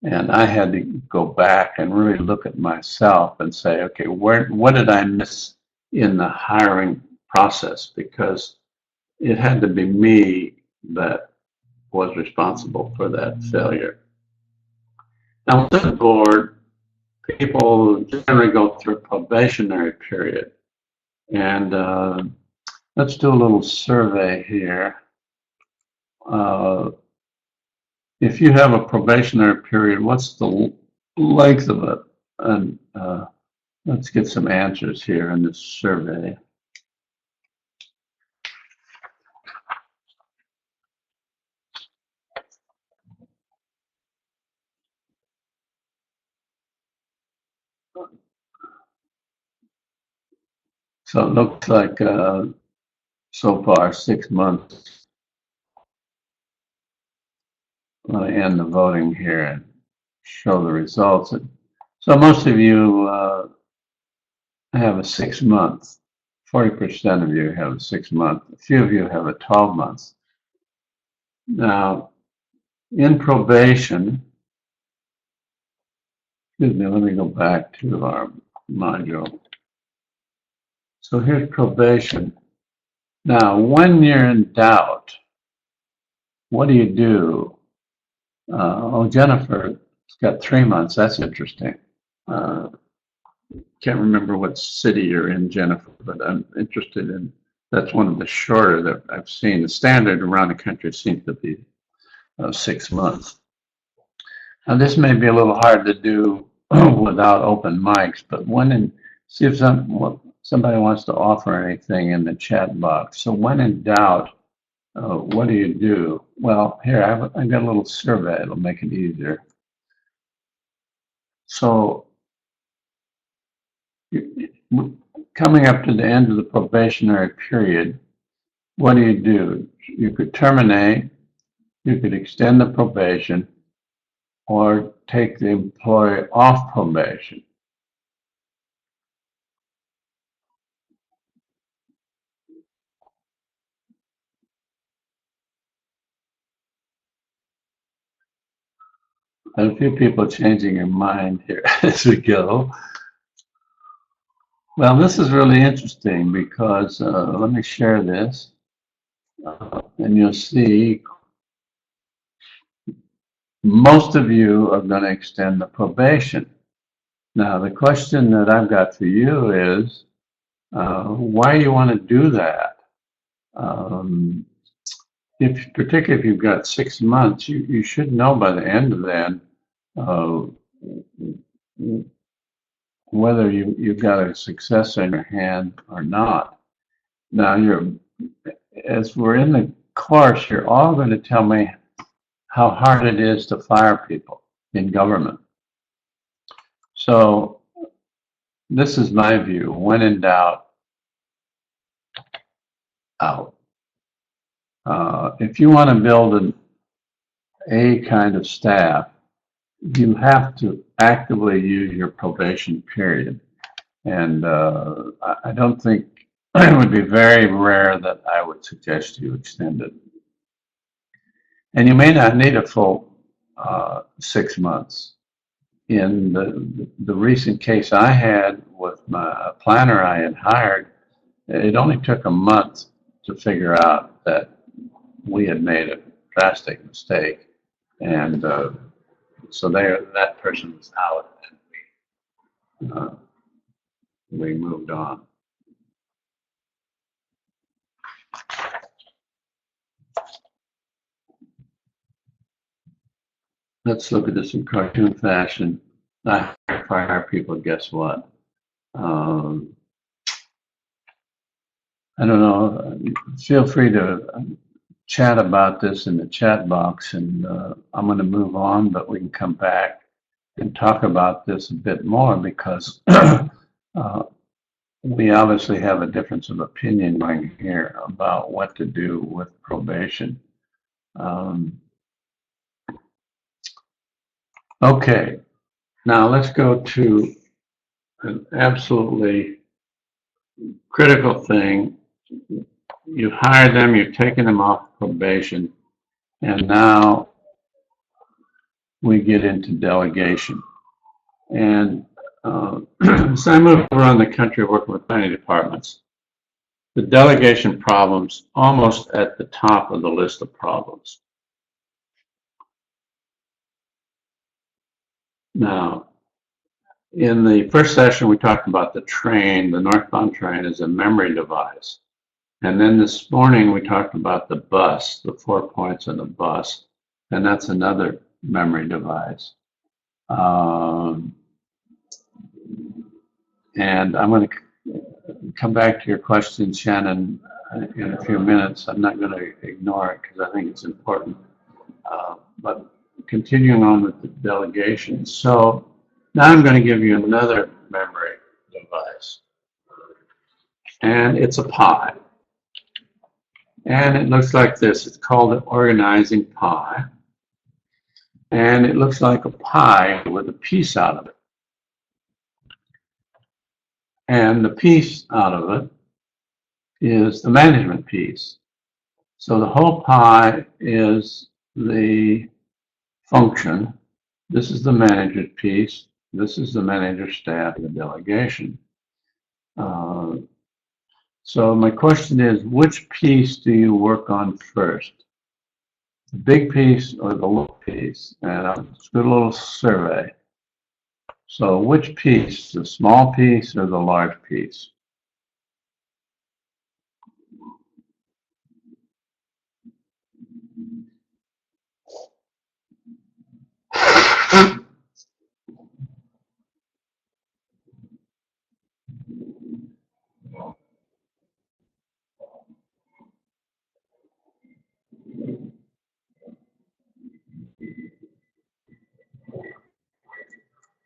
S1: And I had to go back and really look at myself and say, okay, what did I miss in the hiring process? Because it had to be me that was responsible for that failure. Now, with the board, people generally go through a probationary period. And let's do a little survey here. If you have a probationary period, what's the length of it? And let's get some answers here in this survey. So it looks like so far 6 months. I'm going to end the voting here and show the results. So most of you have a 6 month. 40% of you have a 6 month. A few of you have a 12 months. Now, in probation, excuse me, let me go back to our module. So here's probation. Now, when you're in doubt, what do? Oh, Jennifer's got 3 months. That's interesting. Can't remember what city you're in, Jennifer, but I'm interested in, that's one of the shorter that I've seen. The standard around the country seems to be 6 months. Now, this may be a little hard to do without open mics, but see if somebody wants to offer anything in the chat box. So when in doubt, what do? Well, here, I've got a little survey. It'll make it easier. So coming up to the end of the probationary period, what do? You could terminate, you could extend the probation, or take the employee off probation. And a few people changing their mind here as we go. Well, this is really interesting because let me share this, and you'll see most of you are going to extend the probation. Now, the question that I've got for you is, why you want to do that? Particularly if you've got 6 months, you should know by the end of that whether you've got a success in your hand or not. Now, as we're in the course, you're all going to tell me how hard it is to fire people in government. So this is my view. When in doubt, out. If you want to build a kind of staff, you have to actively use your probation period. And I don't think it would be very rare that I would suggest you extend it. And you may not need a full 6 months. In the recent case I had with my planner I had hired, it only took a month to figure out that we had made a drastic mistake. And so that person was out, and we moved on. Let's look at this in cartoon fashion. I fire people, guess what? I don't know. Feel free to chat about this in the chat box, and I'm going to move on, but we can come back and talk about this a bit more because we obviously have a difference of opinion right here about what to do with probation. Okay, now let's go to an absolutely critical thing. You've hired them, you've taken them off probation, and now we get into delegation. And so I move around the country working with planning departments. The delegation problem's almost at the top of the list of problems. Now, in the first session, we talked about the northbound train as a memory device. And then this morning, we talked about the bus, the 4 points on the bus, and that's another memory device. And I'm going to come back to your question, Shannon, in a few minutes. I'm not going to ignore it because I think it's important. But continuing on with the delegation. So now I'm going to give you another memory device. and it's a pie. And it looks like this. It's called an organizing pie. And it looks like a pie with a piece out of it. And the piece out of it is the management piece. So the whole pie is the function. This is the manager piece. This is the manager staff, the delegation. So my question is, which piece do you work on first? The big piece or the little piece? And I'll just do a little survey. So which piece, the small piece or the large piece?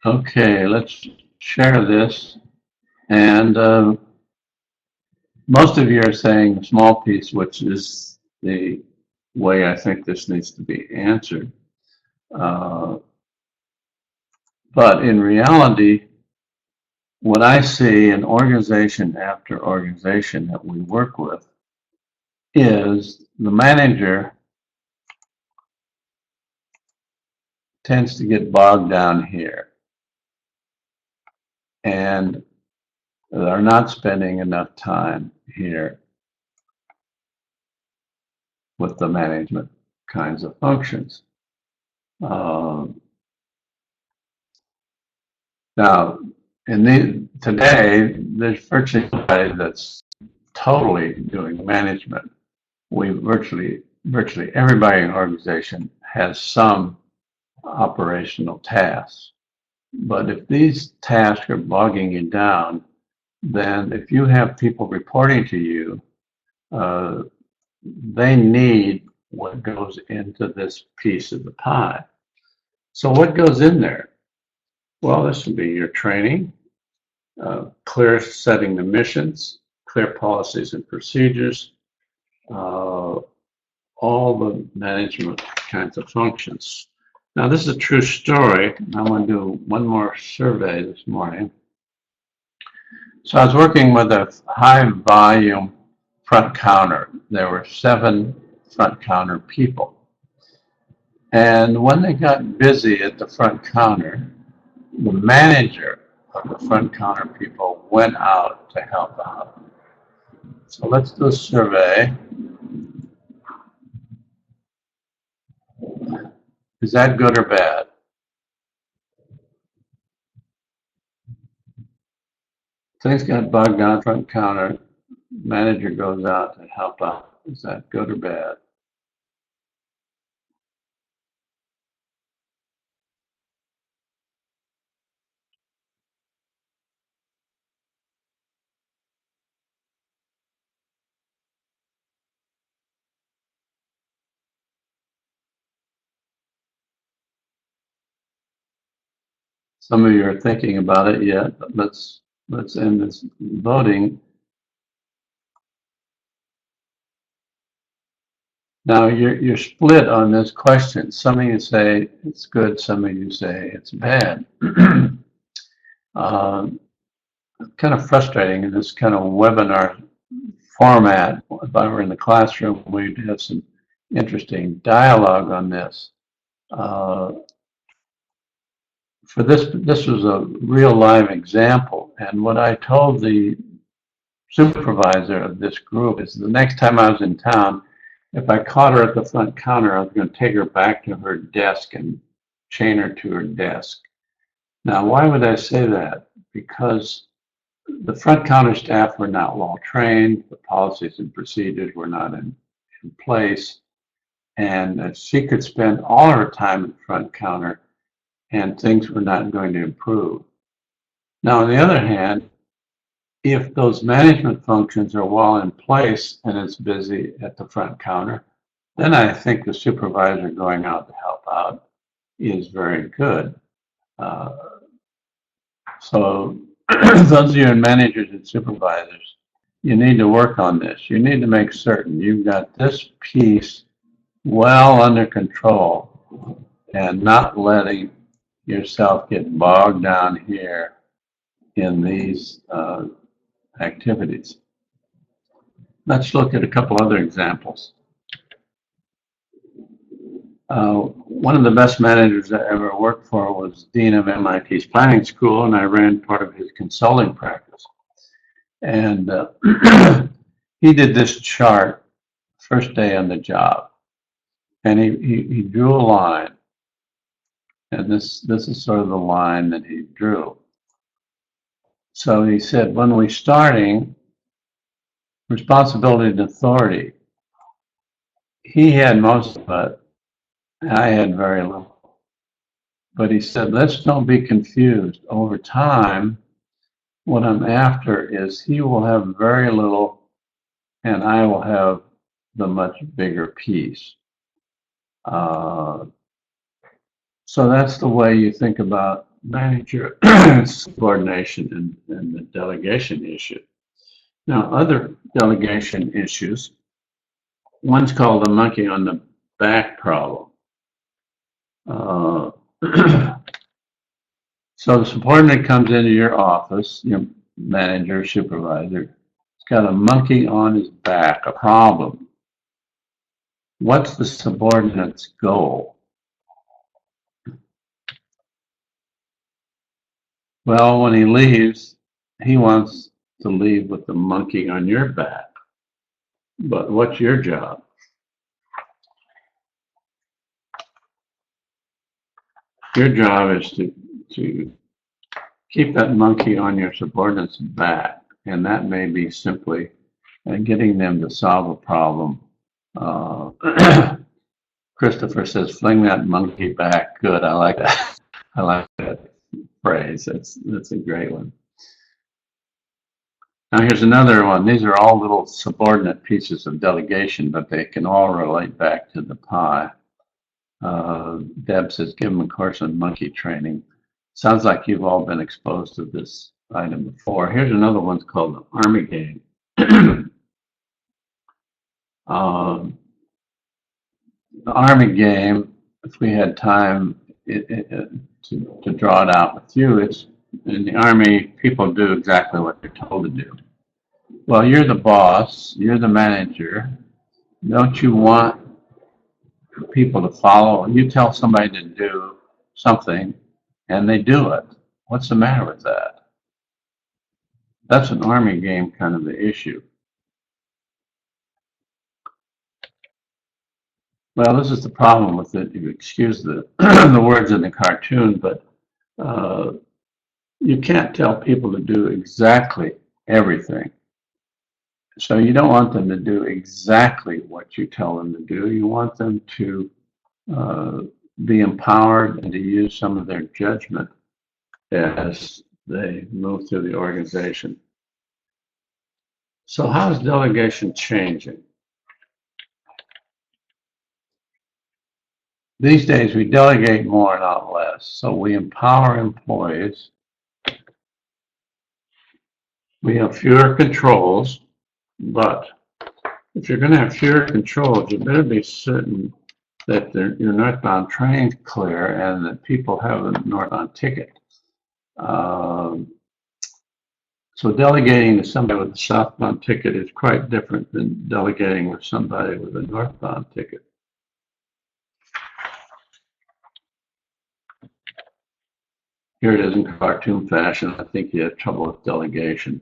S1: Okay, let's share this. And most of you are saying the small piece, which is the way I think this needs to be answered. But in reality, what I see in organization after organization that we work with is the manager tends to get bogged down here and are not spending enough time here with the management kinds of functions. Now, today, there's virtually nobody that's totally doing management. Virtually everybody in the organization has some operational tasks. But if these tasks are bogging you down, then if you have people reporting to you, they need what goes into this piece of the pie. So what goes in there? Well, this will be your training, clear setting the missions, clear policies and procedures, all the management kinds of functions. Now, this is a true story. I'm going to do one more survey this morning. So I was working with a high volume front counter. There were 7 front counter people. And when they got busy at the front counter, the manager of the front counter people went out to help out. So let's do a survey. Is that good or bad? Things got bogged down front counter, manager goes out to help out. Is that good or bad? Some of you are thinking about it yet, but let's end this voting. Now you're split on this question. Some of you say it's good, some of you say it's bad. Kind of frustrating in this kind of webinar format. If I were in the classroom, we'd have some interesting dialogue on this. For this was a real live example, and what I told the supervisor of this group is the next time I was in town, if I caught her at the front counter, I was going to take her back to her desk and chain her to her desk. Now, why would I say that? Because the front counter staff were not well trained, the policies and procedures were not in place, and she could spend all her time at the front counter and things were not going to improve. Now, on the other hand, if those management functions are well in place and it's busy at the front counter, then I think the supervisor going out to help out is very good. So those of you in managers and supervisors, you need to work on this. You need to make certain you've got this piece well under control and not letting yourself get bogged down here in these activities. Let's look at a couple other examples. One of the best managers I ever worked for was Dean of MIT's planning school, and I ran part of his consulting practice. And he did this chart first day on the job, and he drew a line, and this is sort of the line that he drew. So he said, when we're starting responsibility and authority, he had most of it, and I had very little. But he said, let's don't be confused. Over time, what I'm after is he will have very little and I will have the much bigger piece. So that's the way you think about manager subordination and the delegation issue. Now, other delegation issues, one's called the monkey on the back problem. So the subordinate comes into your office, your manager, supervisor, he's got a monkey on his back, a problem. What's the subordinate's goal? Well, when he leaves, he wants to leave with the monkey on your back. But what's your job? Your job is to keep that monkey on your subordinate's back, and that may be simply getting them to solve a problem. Christopher says, "Fling that monkey back." Good, I like that. I like that phrase. That's a great one. Now here's another one. These are all little subordinate pieces of delegation, but they can all relate back to the pie. Deb says, give them a course on monkey training. Sounds like you've all been exposed to this item before. Here's another one called the Army game. The Army game, if we had time to draw it out with you, it's in the Army, people do exactly what they're told to do. Well, you're the boss, you're the manager. Don't you want people to follow? You tell somebody to do something and they do it. What's the matter with that? That's an Army game kind of the issue. Well, this is the problem with it. You excuse the the words in the cartoon, but you can't tell people to do exactly everything. So you don't want them to do exactly what you tell them to do. You want them to be empowered and to use some of their judgment as they move through the organization. So how is delegation changing? These days we delegate more, not less. So we empower employees. We have fewer controls, but if you're going to have fewer controls, you better be certain that your northbound train's clear and that people have a northbound ticket. So delegating to somebody with a southbound ticket is quite different than delegating with somebody with a northbound ticket. Here it is in cartoon fashion. I think you have trouble with delegation.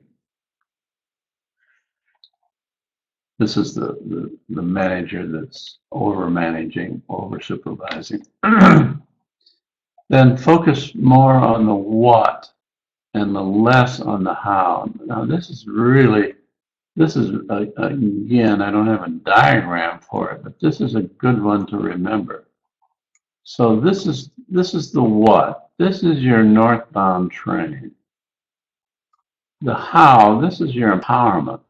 S1: This is the manager that's over-managing, over-supervising. Then focus more on the what and the less on the how. Now this is again, I don't have a diagram for it, but this is a good one to remember. So this is the what. This is your northbound train. The how, this is your empowerment.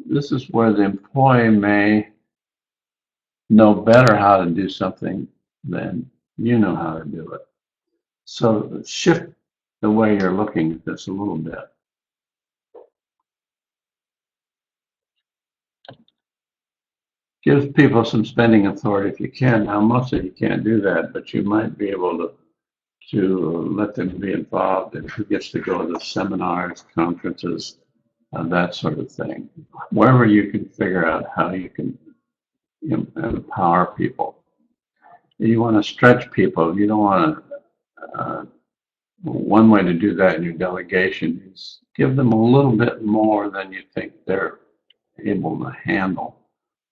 S1: This is where the employee may know better how to do something than you know how to do it. So shift the way you're looking at this a little bit. gives people some spending authority if you can. Now, most of you can't do that, but you might be able to let them be involved in who gets to go to the seminars, conferences, that sort of thing. Wherever you can figure out how you can empower people. You want to stretch people. You don't want to, one way to do that in your delegation is give them a little bit more than you think they're able to handle,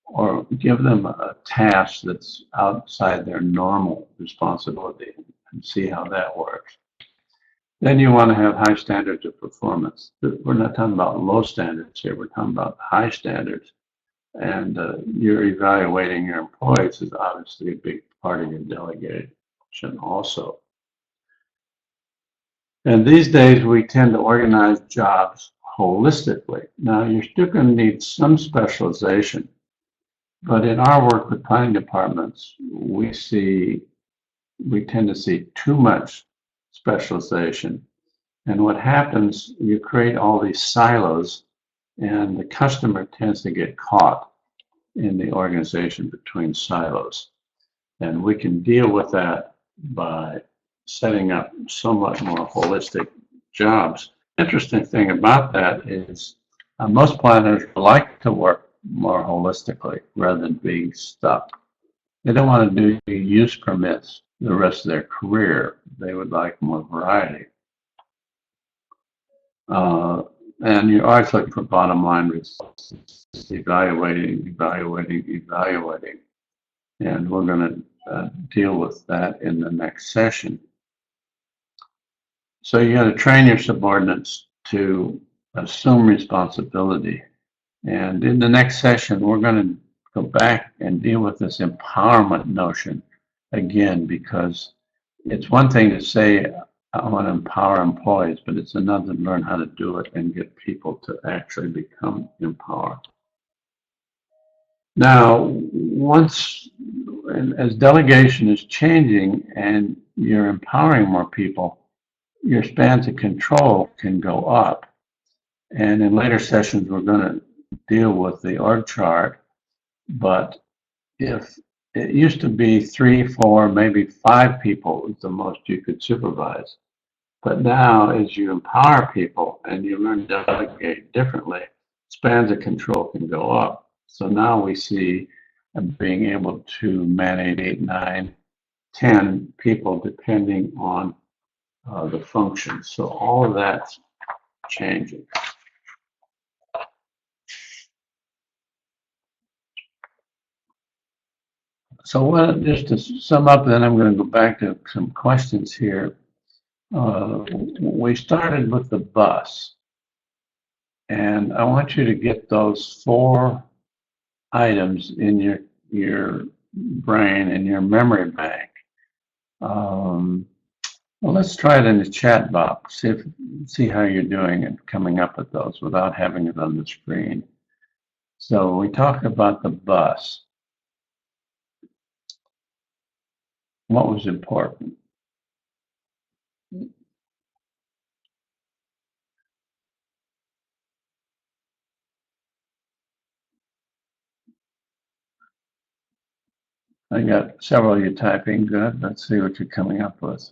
S1: or give them a task that's outside their normal responsibility and see how that works. Then you want to have high standards of performance. We're not talking about low standards here, we're talking about high standards. And you're evaluating your employees is obviously a big part of your delegation also. And these days we tend to organize jobs holistically. Now you're still going to need some specialization, but in our work with planning departments, we tend to see too much specialization. And what happens, you create all these silos, and the customer tends to get caught in the organization between silos. And we can deal with that by setting up somewhat more holistic jobs. Interesting thing about that is most planners like to work more holistically rather than being stuck. They don't want to do use permits the rest of their career. They would like more variety. And you're always looking for bottom line results, evaluating. And we're going to deal with that in the next session. So you got to train your subordinates to assume responsibility. And in the next session, we're going to go back and deal with this empowerment notion again, because it's one thing to say, I want to empower employees, but it's another to learn how to do it and get people to actually become empowered. Now, as delegation is changing and you're empowering more people, your spans of control can go up. And in later sessions, we're going to deal with the org chart. But if it used to be 3, 4, maybe 5 people is the most you could supervise. But now, as you empower people and you learn to delegate differently, spans of control can go up. So now we see being able to manage 8, 9, 10 people depending on the function. So all of that's changing. So just to sum up, then I'm going to go back to some questions here. We started with the bus, and I want you to get those 4 items in your brain and your memory bank. Well, let's try it in the chat box. See how you're doing and coming up with those without having it on the screen. So we talked about the bus. What was important? I got several of you typing. Good. Let's see what you're coming up with.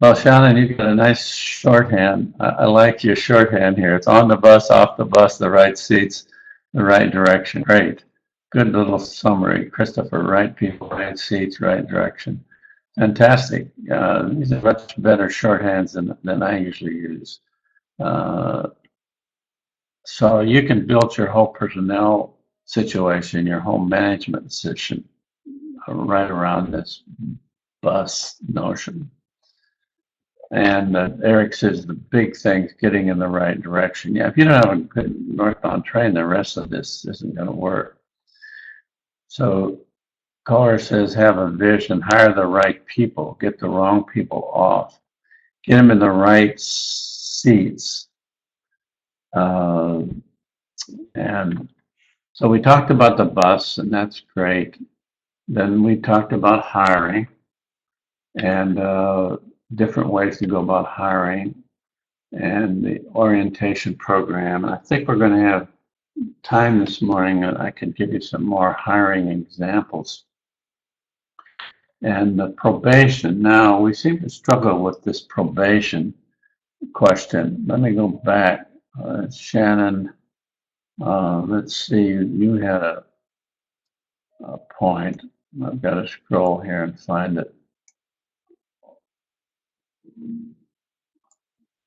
S1: Well, Shannon, you've got a nice shorthand. I like your shorthand here. It's on the bus, off the bus, the right seats, the right direction. Great. Good little summary. Christopher, right people, right seats, right direction. Fantastic. These are much better shorthands than I usually use. So you can build your whole personnel situation, your whole management situation right around this bus notion. And Eric says the big thing is getting in the right direction. Yeah, if you don't have a good northbound train, the rest of this isn't going to work. So Caller says have a vision, hire the right people, get the wrong people off, get them in the right seats. And so we talked about the bus, and that's great. Then we talked about hiring and different ways to go about hiring. and the orientation program. And I think we're going to have time this morning that I can give you some more hiring examples. And the probation. Now, we seem to struggle with this probation question. Let me go back. Shannon, let's see, you had a point. I've got to scroll here and find it.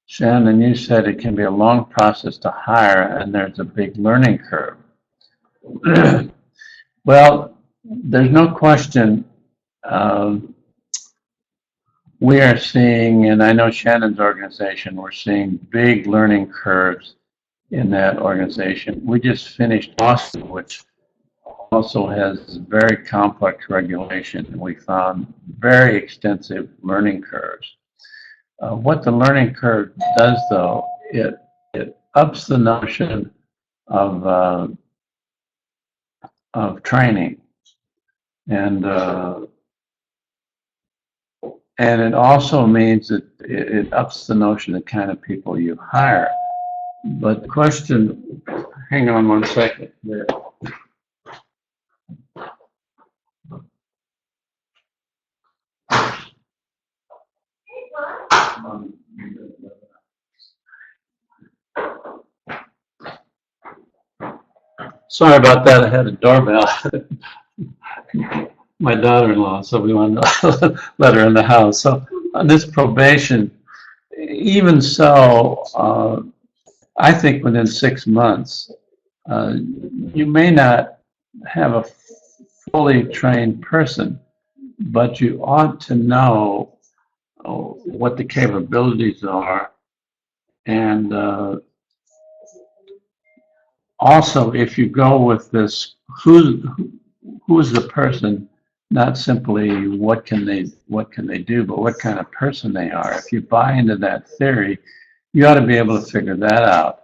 S1: Shannon, you said it can be a long process to hire and there's a big learning curve. Well, there's no question we are seeing, and I know Shannon's organization, we're seeing big learning curves in that organization. We just finished Austin, which also has very complex regulation, and we found very extensive learning curves. What the learning curve does, though, it ups the notion of training, and it also means that it ups the notion of the kind of people you hire. But the question, hang on one second there. Sorry about that. I had a doorbell. My daughter-in-law, so we wanted to let her in the house. So on this probation, even so, I think within 6 months, you may not have a fully trained person, but you ought to know what the capabilities are. And also, if you go with this, who's the person, not simply what can they do, but what kind of person they are. If you buy into that theory, you ought to be able to figure that out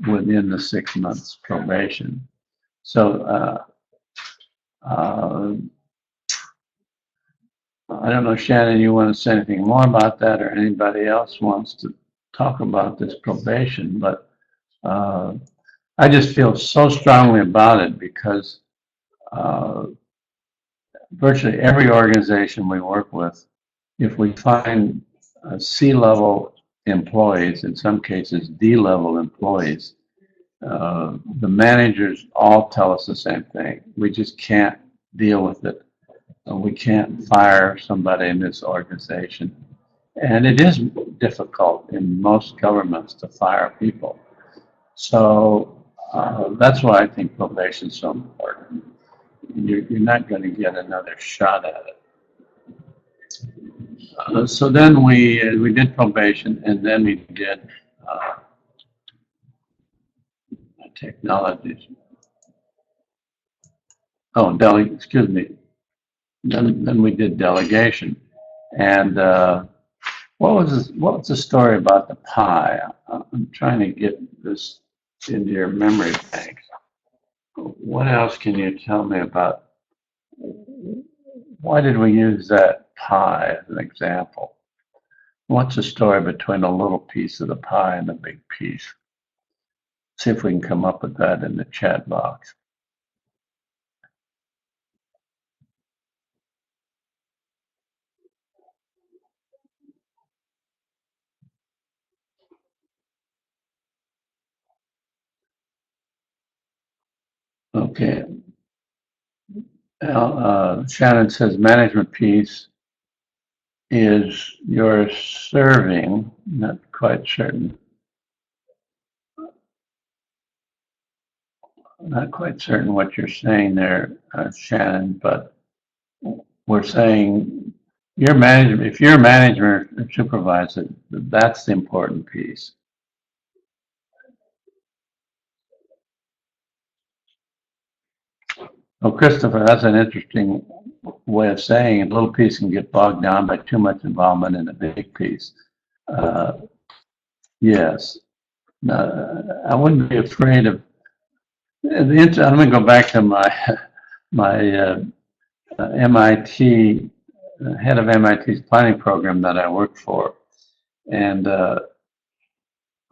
S1: within the 6 months probation. So I don't know, Shannon, you want to say anything more about that, or anybody else wants to talk about this probation, but I just feel so strongly about it because virtually every organization we work with, if we find C-level employees, in some cases D-level employees, the managers all tell us the same thing. We just can't deal with it. We can't fire somebody in this organization. And it is difficult in most governments to fire people. So that's why I think probation is so important. You're not going to get another shot at it. So then we did probation, and then we did technologies. Oh, excuse me. Then we did delegation, and what was the story about the pie? I'm trying to get this into your memory bank. What else can you tell me about? Why did we use that pie as an example? What's the story between a little piece of the pie and a big piece? See if we can come up with that in the chat box. Okay. Shannon says management piece is your serving, not quite certain. Not quite certain what you're saying there, Shannon, but we're saying your management, if you're a manager or supervisor, that's the important piece. Well, Christopher, that's an interesting way of saying it. A little piece can get bogged down by too much involvement in a big piece. Yes. I wouldn't be afraid of I'm going to go back to my MIT head of MIT's planning program that I worked for, and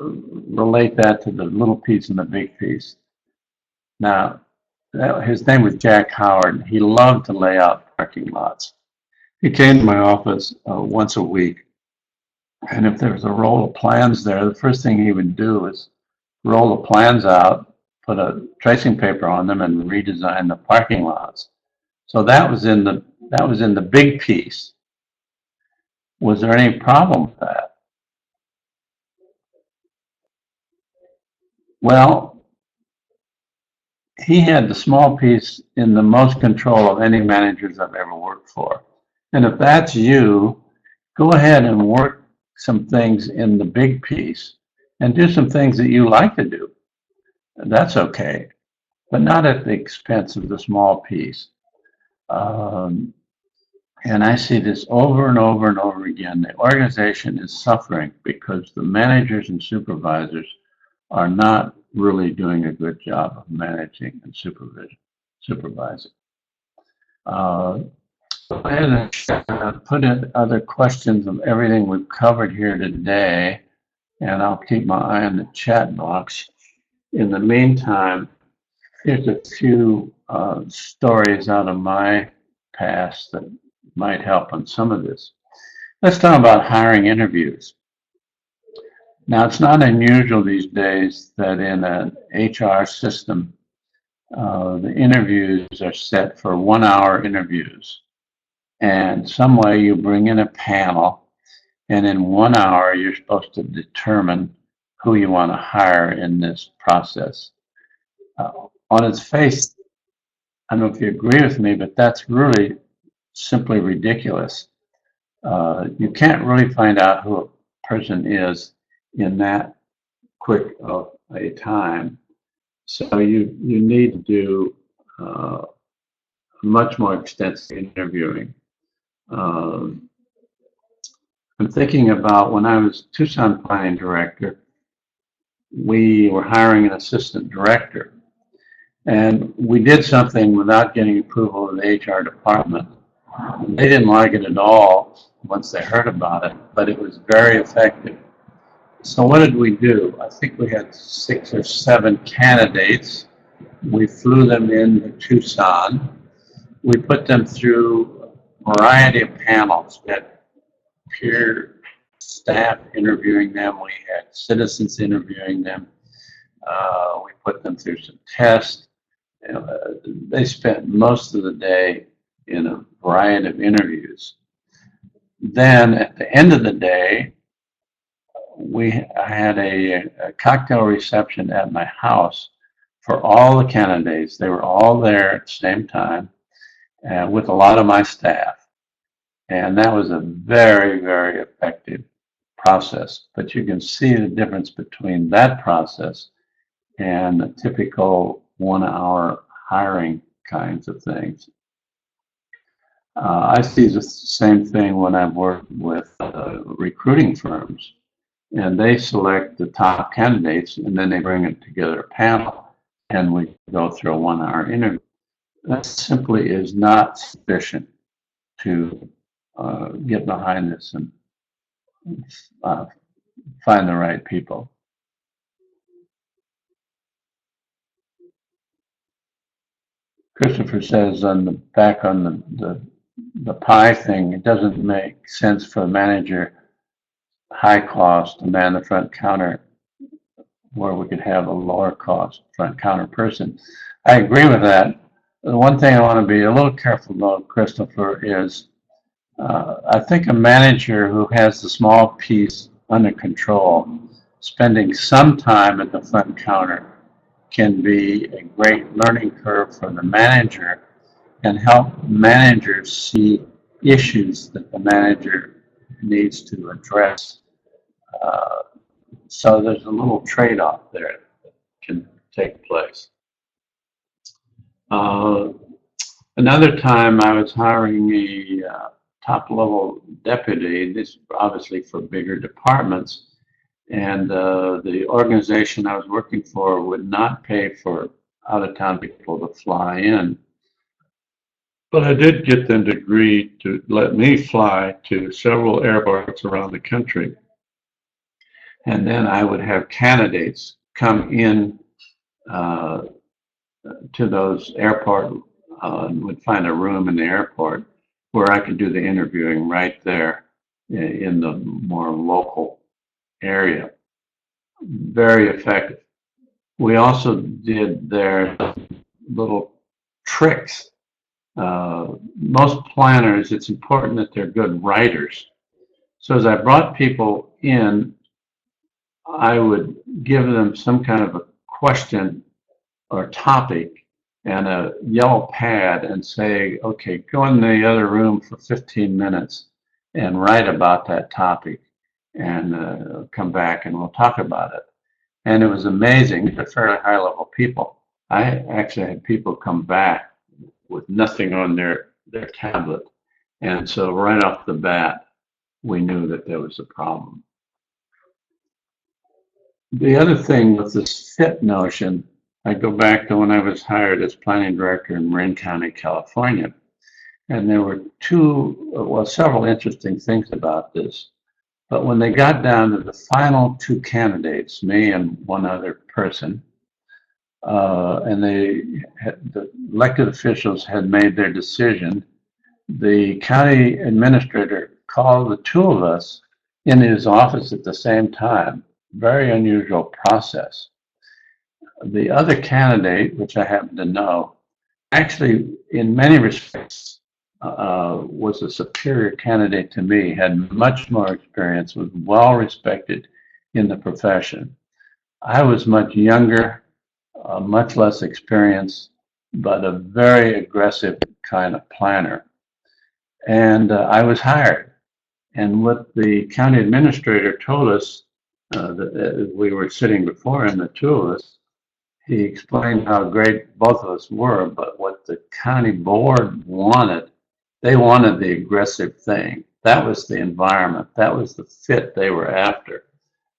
S1: relate that to the little piece and the big piece. Now, his name was Jack Howard. He loved to lay out parking lots. He came to my office once a week, and if there was a roll of plans there, the first thing he would do is roll the plans out, put a tracing paper on them, and redesign the parking lots. So that was in the big piece. Was there any problem with that? Well, he had the small piece in the most control of any managers I've ever worked for. And if that's you, go ahead and work some things in the big piece and do some things that you like to do. That's okay, but not at the expense of the small piece. Um, and I see this over and over and over again. The organization is suffering because the managers and supervisors are not really doing a good job of managing and supervising. Go ahead and put in other questions of everything we've covered here today, and I'll keep my eye on the chat box. In the meantime, here's a few stories out of my past that might help on some of this. Let's talk about hiring interviews. Now, it's not unusual these days that in an HR system, the interviews are set for 1-hour interviews. And some way you bring in a panel, and in 1 hour, you're supposed to determine who you want to hire in this process. On its face, I don't know if you agree with me, but that's really simply ridiculous. You can't really find out who a person is in that quick of a time. So you need to do much more extensive interviewing. I'm thinking about when I was Tucson planning director, we were hiring an assistant director. And we did something without getting approval of the HR department. They didn't like it at all once they heard about it, but it was very effective. So what did we do? I think we had 6 or 7 candidates. We flew them into Tucson. We put them through a variety of panels. We had peer staff interviewing them. We had citizens interviewing them. We put them through some tests. They spent most of the day in a variety of interviews. Then at the end of the day, I had a cocktail reception at my house for all the candidates. They were all there at the same time with a lot of my staff. And that was a very, very effective process. But you can see the difference between that process and the typical 1-hour hiring kinds of things. I see the same thing when I've worked with recruiting firms, and they select the top candidates, and then they bring it together a panel, and we go through a 1-hour interview. That simply is not sufficient to get behind this and find the right people. Christopher says on the back on the pie thing, it doesn't make sense for a manager high cost to man the front counter where we could have a lower cost front counter person. I agree with that. The one thing I want to be a little careful about, Christopher, is I think a manager who has the small piece under control, spending some time at the front counter can be a great learning curve for the manager and help managers see issues that the manager needs to address. So there's a little trade-off there that can take place. Another time I was hiring a top-level deputy, this obviously for bigger departments, and the organization I was working for would not pay for out-of-town people to fly in. But I did get them to agree to let me fly to several airports around the country. And then I would have candidates come in uh, to those airport, and would find a room in the airport where I could do the interviewing right there in the more local area. Very effective. We also did their little tricks. Most planners, it's important that they're good writers. So as I brought people in, I would give them some kind of a question or topic and a yellow pad and say, okay, go in the other room for 15 minutes and write about that topic and come back and we'll talk about it. And it was amazing. They're fairly high level people. I actually had people come back with nothing on their tablet. And so right off the bat, we knew that there was a problem. The other thing with this fit notion, I go back to when I was hired as planning director in Marin County, California. And there were several interesting things about this. But when they got down to the final two candidates, me and one other person, and the elected officials had made their decision, the county administrator called the two of us in his office at the same time. Very unusual process. The other candidate, which I happen to know, actually, in many respects, was a superior candidate to me, had much more experience, was well respected in the profession. I was much younger, much less experienced, but a very aggressive kind of planner. And I was hired. And what the county administrator told us, that we were sitting before him, the two of us, he explained how great both of us were, but what the county board wanted, they wanted the aggressive thing. That was the environment. That was the fit they were after.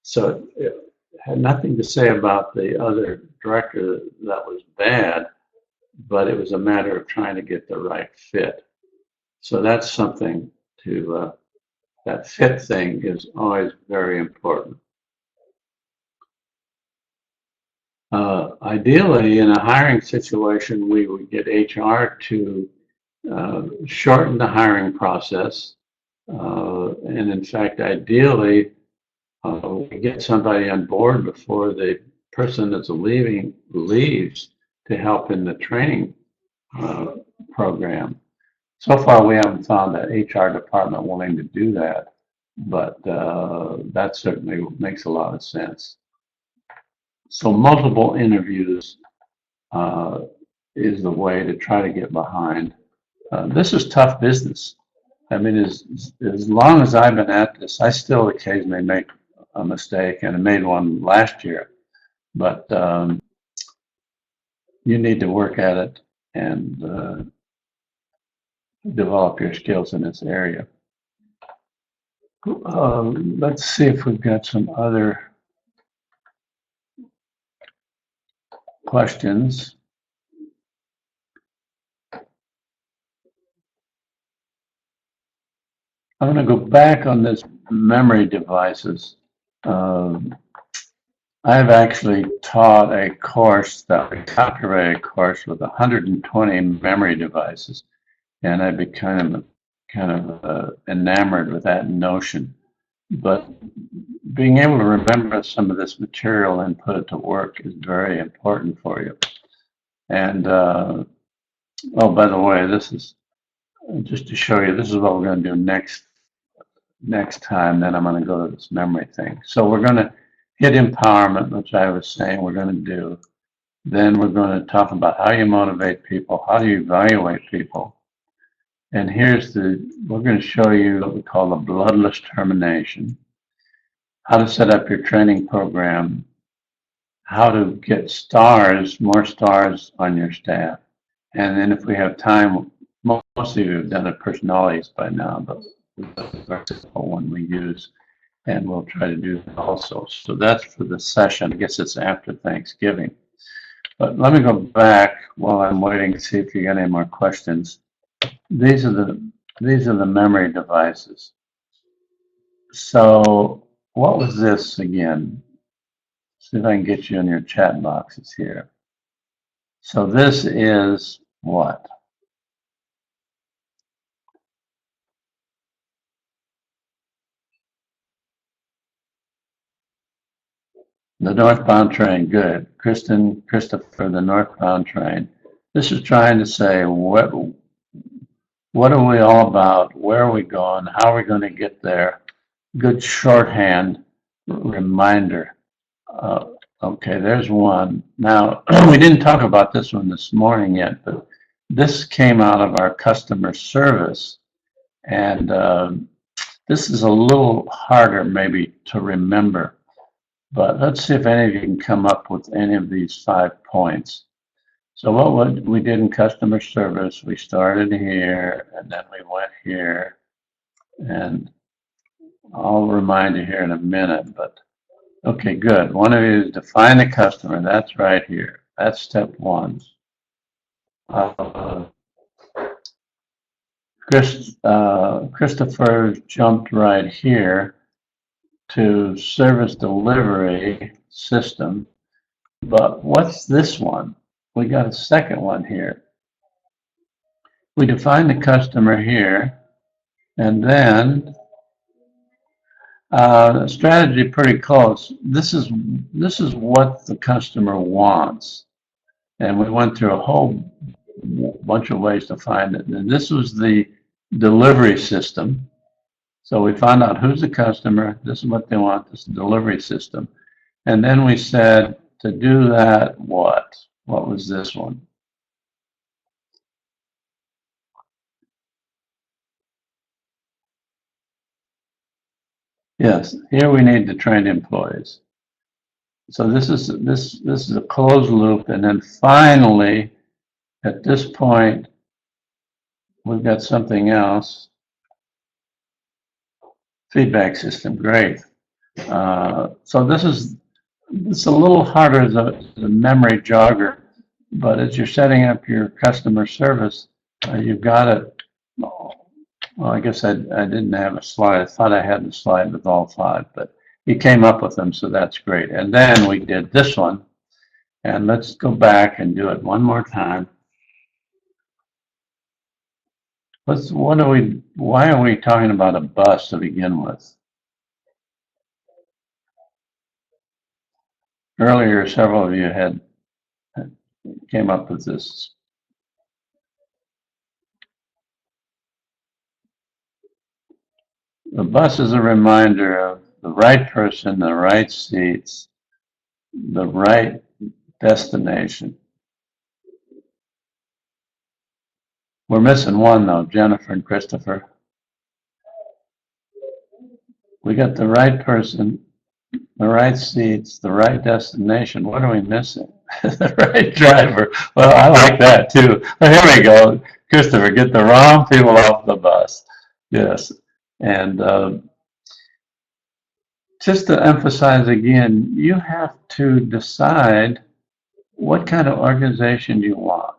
S1: So it had nothing to say about the other director that was bad, but it was a matter of trying to get the right fit. So that's something to, that fit thing is always very important. Ideally, in a hiring situation, we would get HR to shorten the hiring process. And in fact, ideally, we get somebody on board before the person that's leaving leaves to help in the training program. So far, we haven't found an HR department willing to do that, but that certainly makes a lot of sense. So multiple interviews is the way to try to get behind. This is tough business. I mean, as long as I've been at this, I still occasionally make a mistake, and I made one last year. But you need to work at it and develop your skills in this area. Let's see if we've got some other questions. I'm going to go back on this memory devices. I've actually taught a course, a copyrighted course with 120 memory devices, and I became kind of enamored with that notion. But being able to remember some of this material and put it to work is very important for you. And oh, by the way, this is just to show you, this is what we're going to do next time. Then I'm going to go to this memory thing. So we're going to hit empowerment, which I was saying we're going to do. Then we're going to talk about how you motivate people, how do you evaluate people. And we're going to show you what we call the bloodless termination, how to set up your training program, how to get more stars on your staff. And then if we have time, most of you have done the personalities by now, but the very simple one we use, and we'll try to do that also. So that's for the session. I guess it's after Thanksgiving. But let me go back while I'm waiting to see if you got any more questions. These are the memory devices. So what was this again? See if I can get you in your chat boxes here. So this is what? The northbound train, good. Christopher, the northbound train. This is trying to say what are we all about? Where are we going? How are we going to get there? Good shorthand reminder. Uh, okay, there's one. Now, we didn't talk about this one this morning yet, but this came out of our customer service. And this is a little harder maybe to remember. But let's see if any of you can come up with any of these 5 points. So what we did in customer service, we started here and then we went here, and I'll remind you here in a minute, but okay, good. One of you is define the customer. That's right here. That's step 1. Uh, Christopher jumped right here to service delivery system. But what's this one? We got a second one here. We define the customer here, and then strategy pretty close. This is what the customer wants, and we went through a whole bunch of ways to find it. And this was the delivery system. So we found out who's the customer. This is what they want. This is the delivery system, and then we said to do that. What? What was this one? Yes, here we need to train employees. So this is a closed loop, and then finally, at this point, we've got something else. Feedback system, great. So it's a little harder as a memory jogger, but as you're setting up your customer service, you've got it. Well, I guess I didn't have a slide. I thought I had the slide with all 5, but you came up with them, so that's great. And then we did this one, and let's go back and do it one more time. Why are we talking about a bus to begin with? Earlier, several of you came up with this. The bus is a reminder of the right person, the right seats, the right destination. We're missing one though, Jennifer and Christopher. We got the right person, the right seats, the right destination. What are we missing? The right driver. Well, I like that too. Well, here we go. Christopher, get the wrong people off the bus. Yes. And just to emphasize again, you have to decide what kind of organization you want.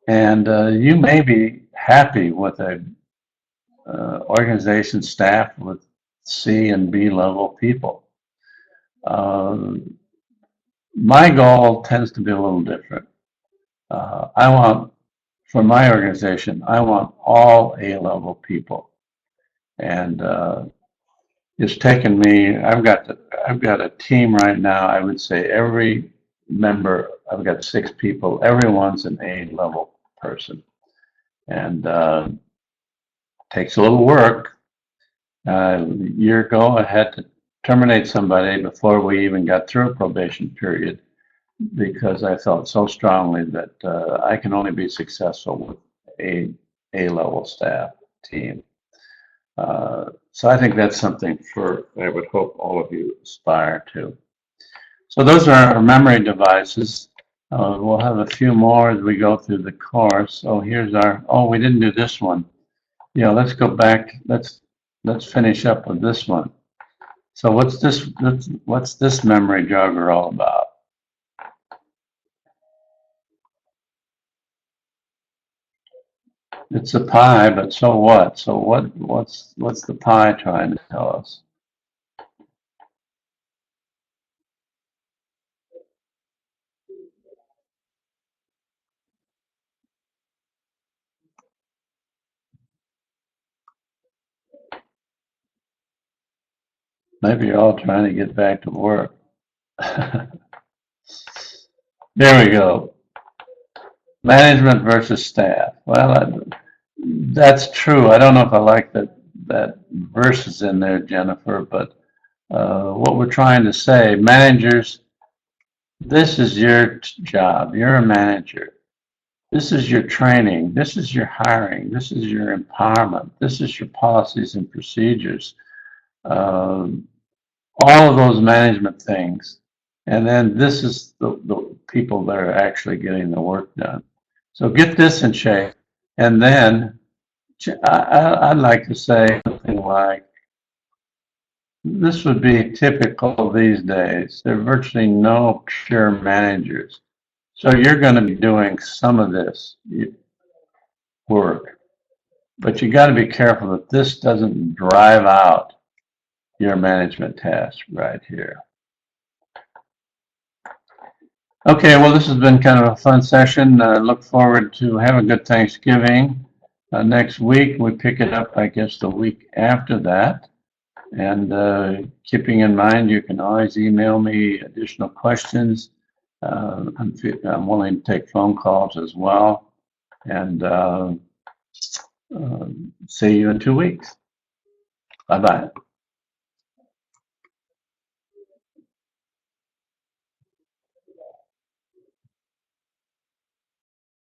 S1: And you may be happy with a organization staff with C and B level people. My goal tends to be a little different. For my organization, I want all A-level people. And it's taken me, I've got a team right now. I would say every member, I've got 6 people, everyone's an A-level person. And takes a little work. A year ago, I had to terminate somebody before we even got through a probation period because I felt so strongly that I can only be successful with A-level staff team. So I think that's something I would hope all of you aspire to. So those are our memory devices. We'll have a few more as we go through the course. Oh, we didn't do this one. Yeah, let's go back. Let's finish up with this one. So what's this memory jogger all about? It's a pie, but so what? So what's the pie trying to tell us? Maybe you're all trying to get back to work. There we go. Management versus staff. Well, that's true. I don't know if I like that versus in there, Jennifer, but what we're trying to say, managers, this is your job. You're a manager. This is your training. This is your hiring. This is your empowerment. This is your policies and procedures. Um, all of those management things. And then this is the people that are actually getting the work done. So get this in shape. And then I'd like to say something like, this would be typical these days. There are virtually no pure managers. So you're going to be doing some of this work, but you got to be careful that this doesn't drive out your management task right here. Okay, well, this has been kind of a fun session. Look forward to have a good Thanksgiving. Next week, we pick it up, I guess, the week after that. And keeping in mind, you can always email me additional questions. I'm willing to take phone calls as well. And see you in 2 weeks. Bye-bye.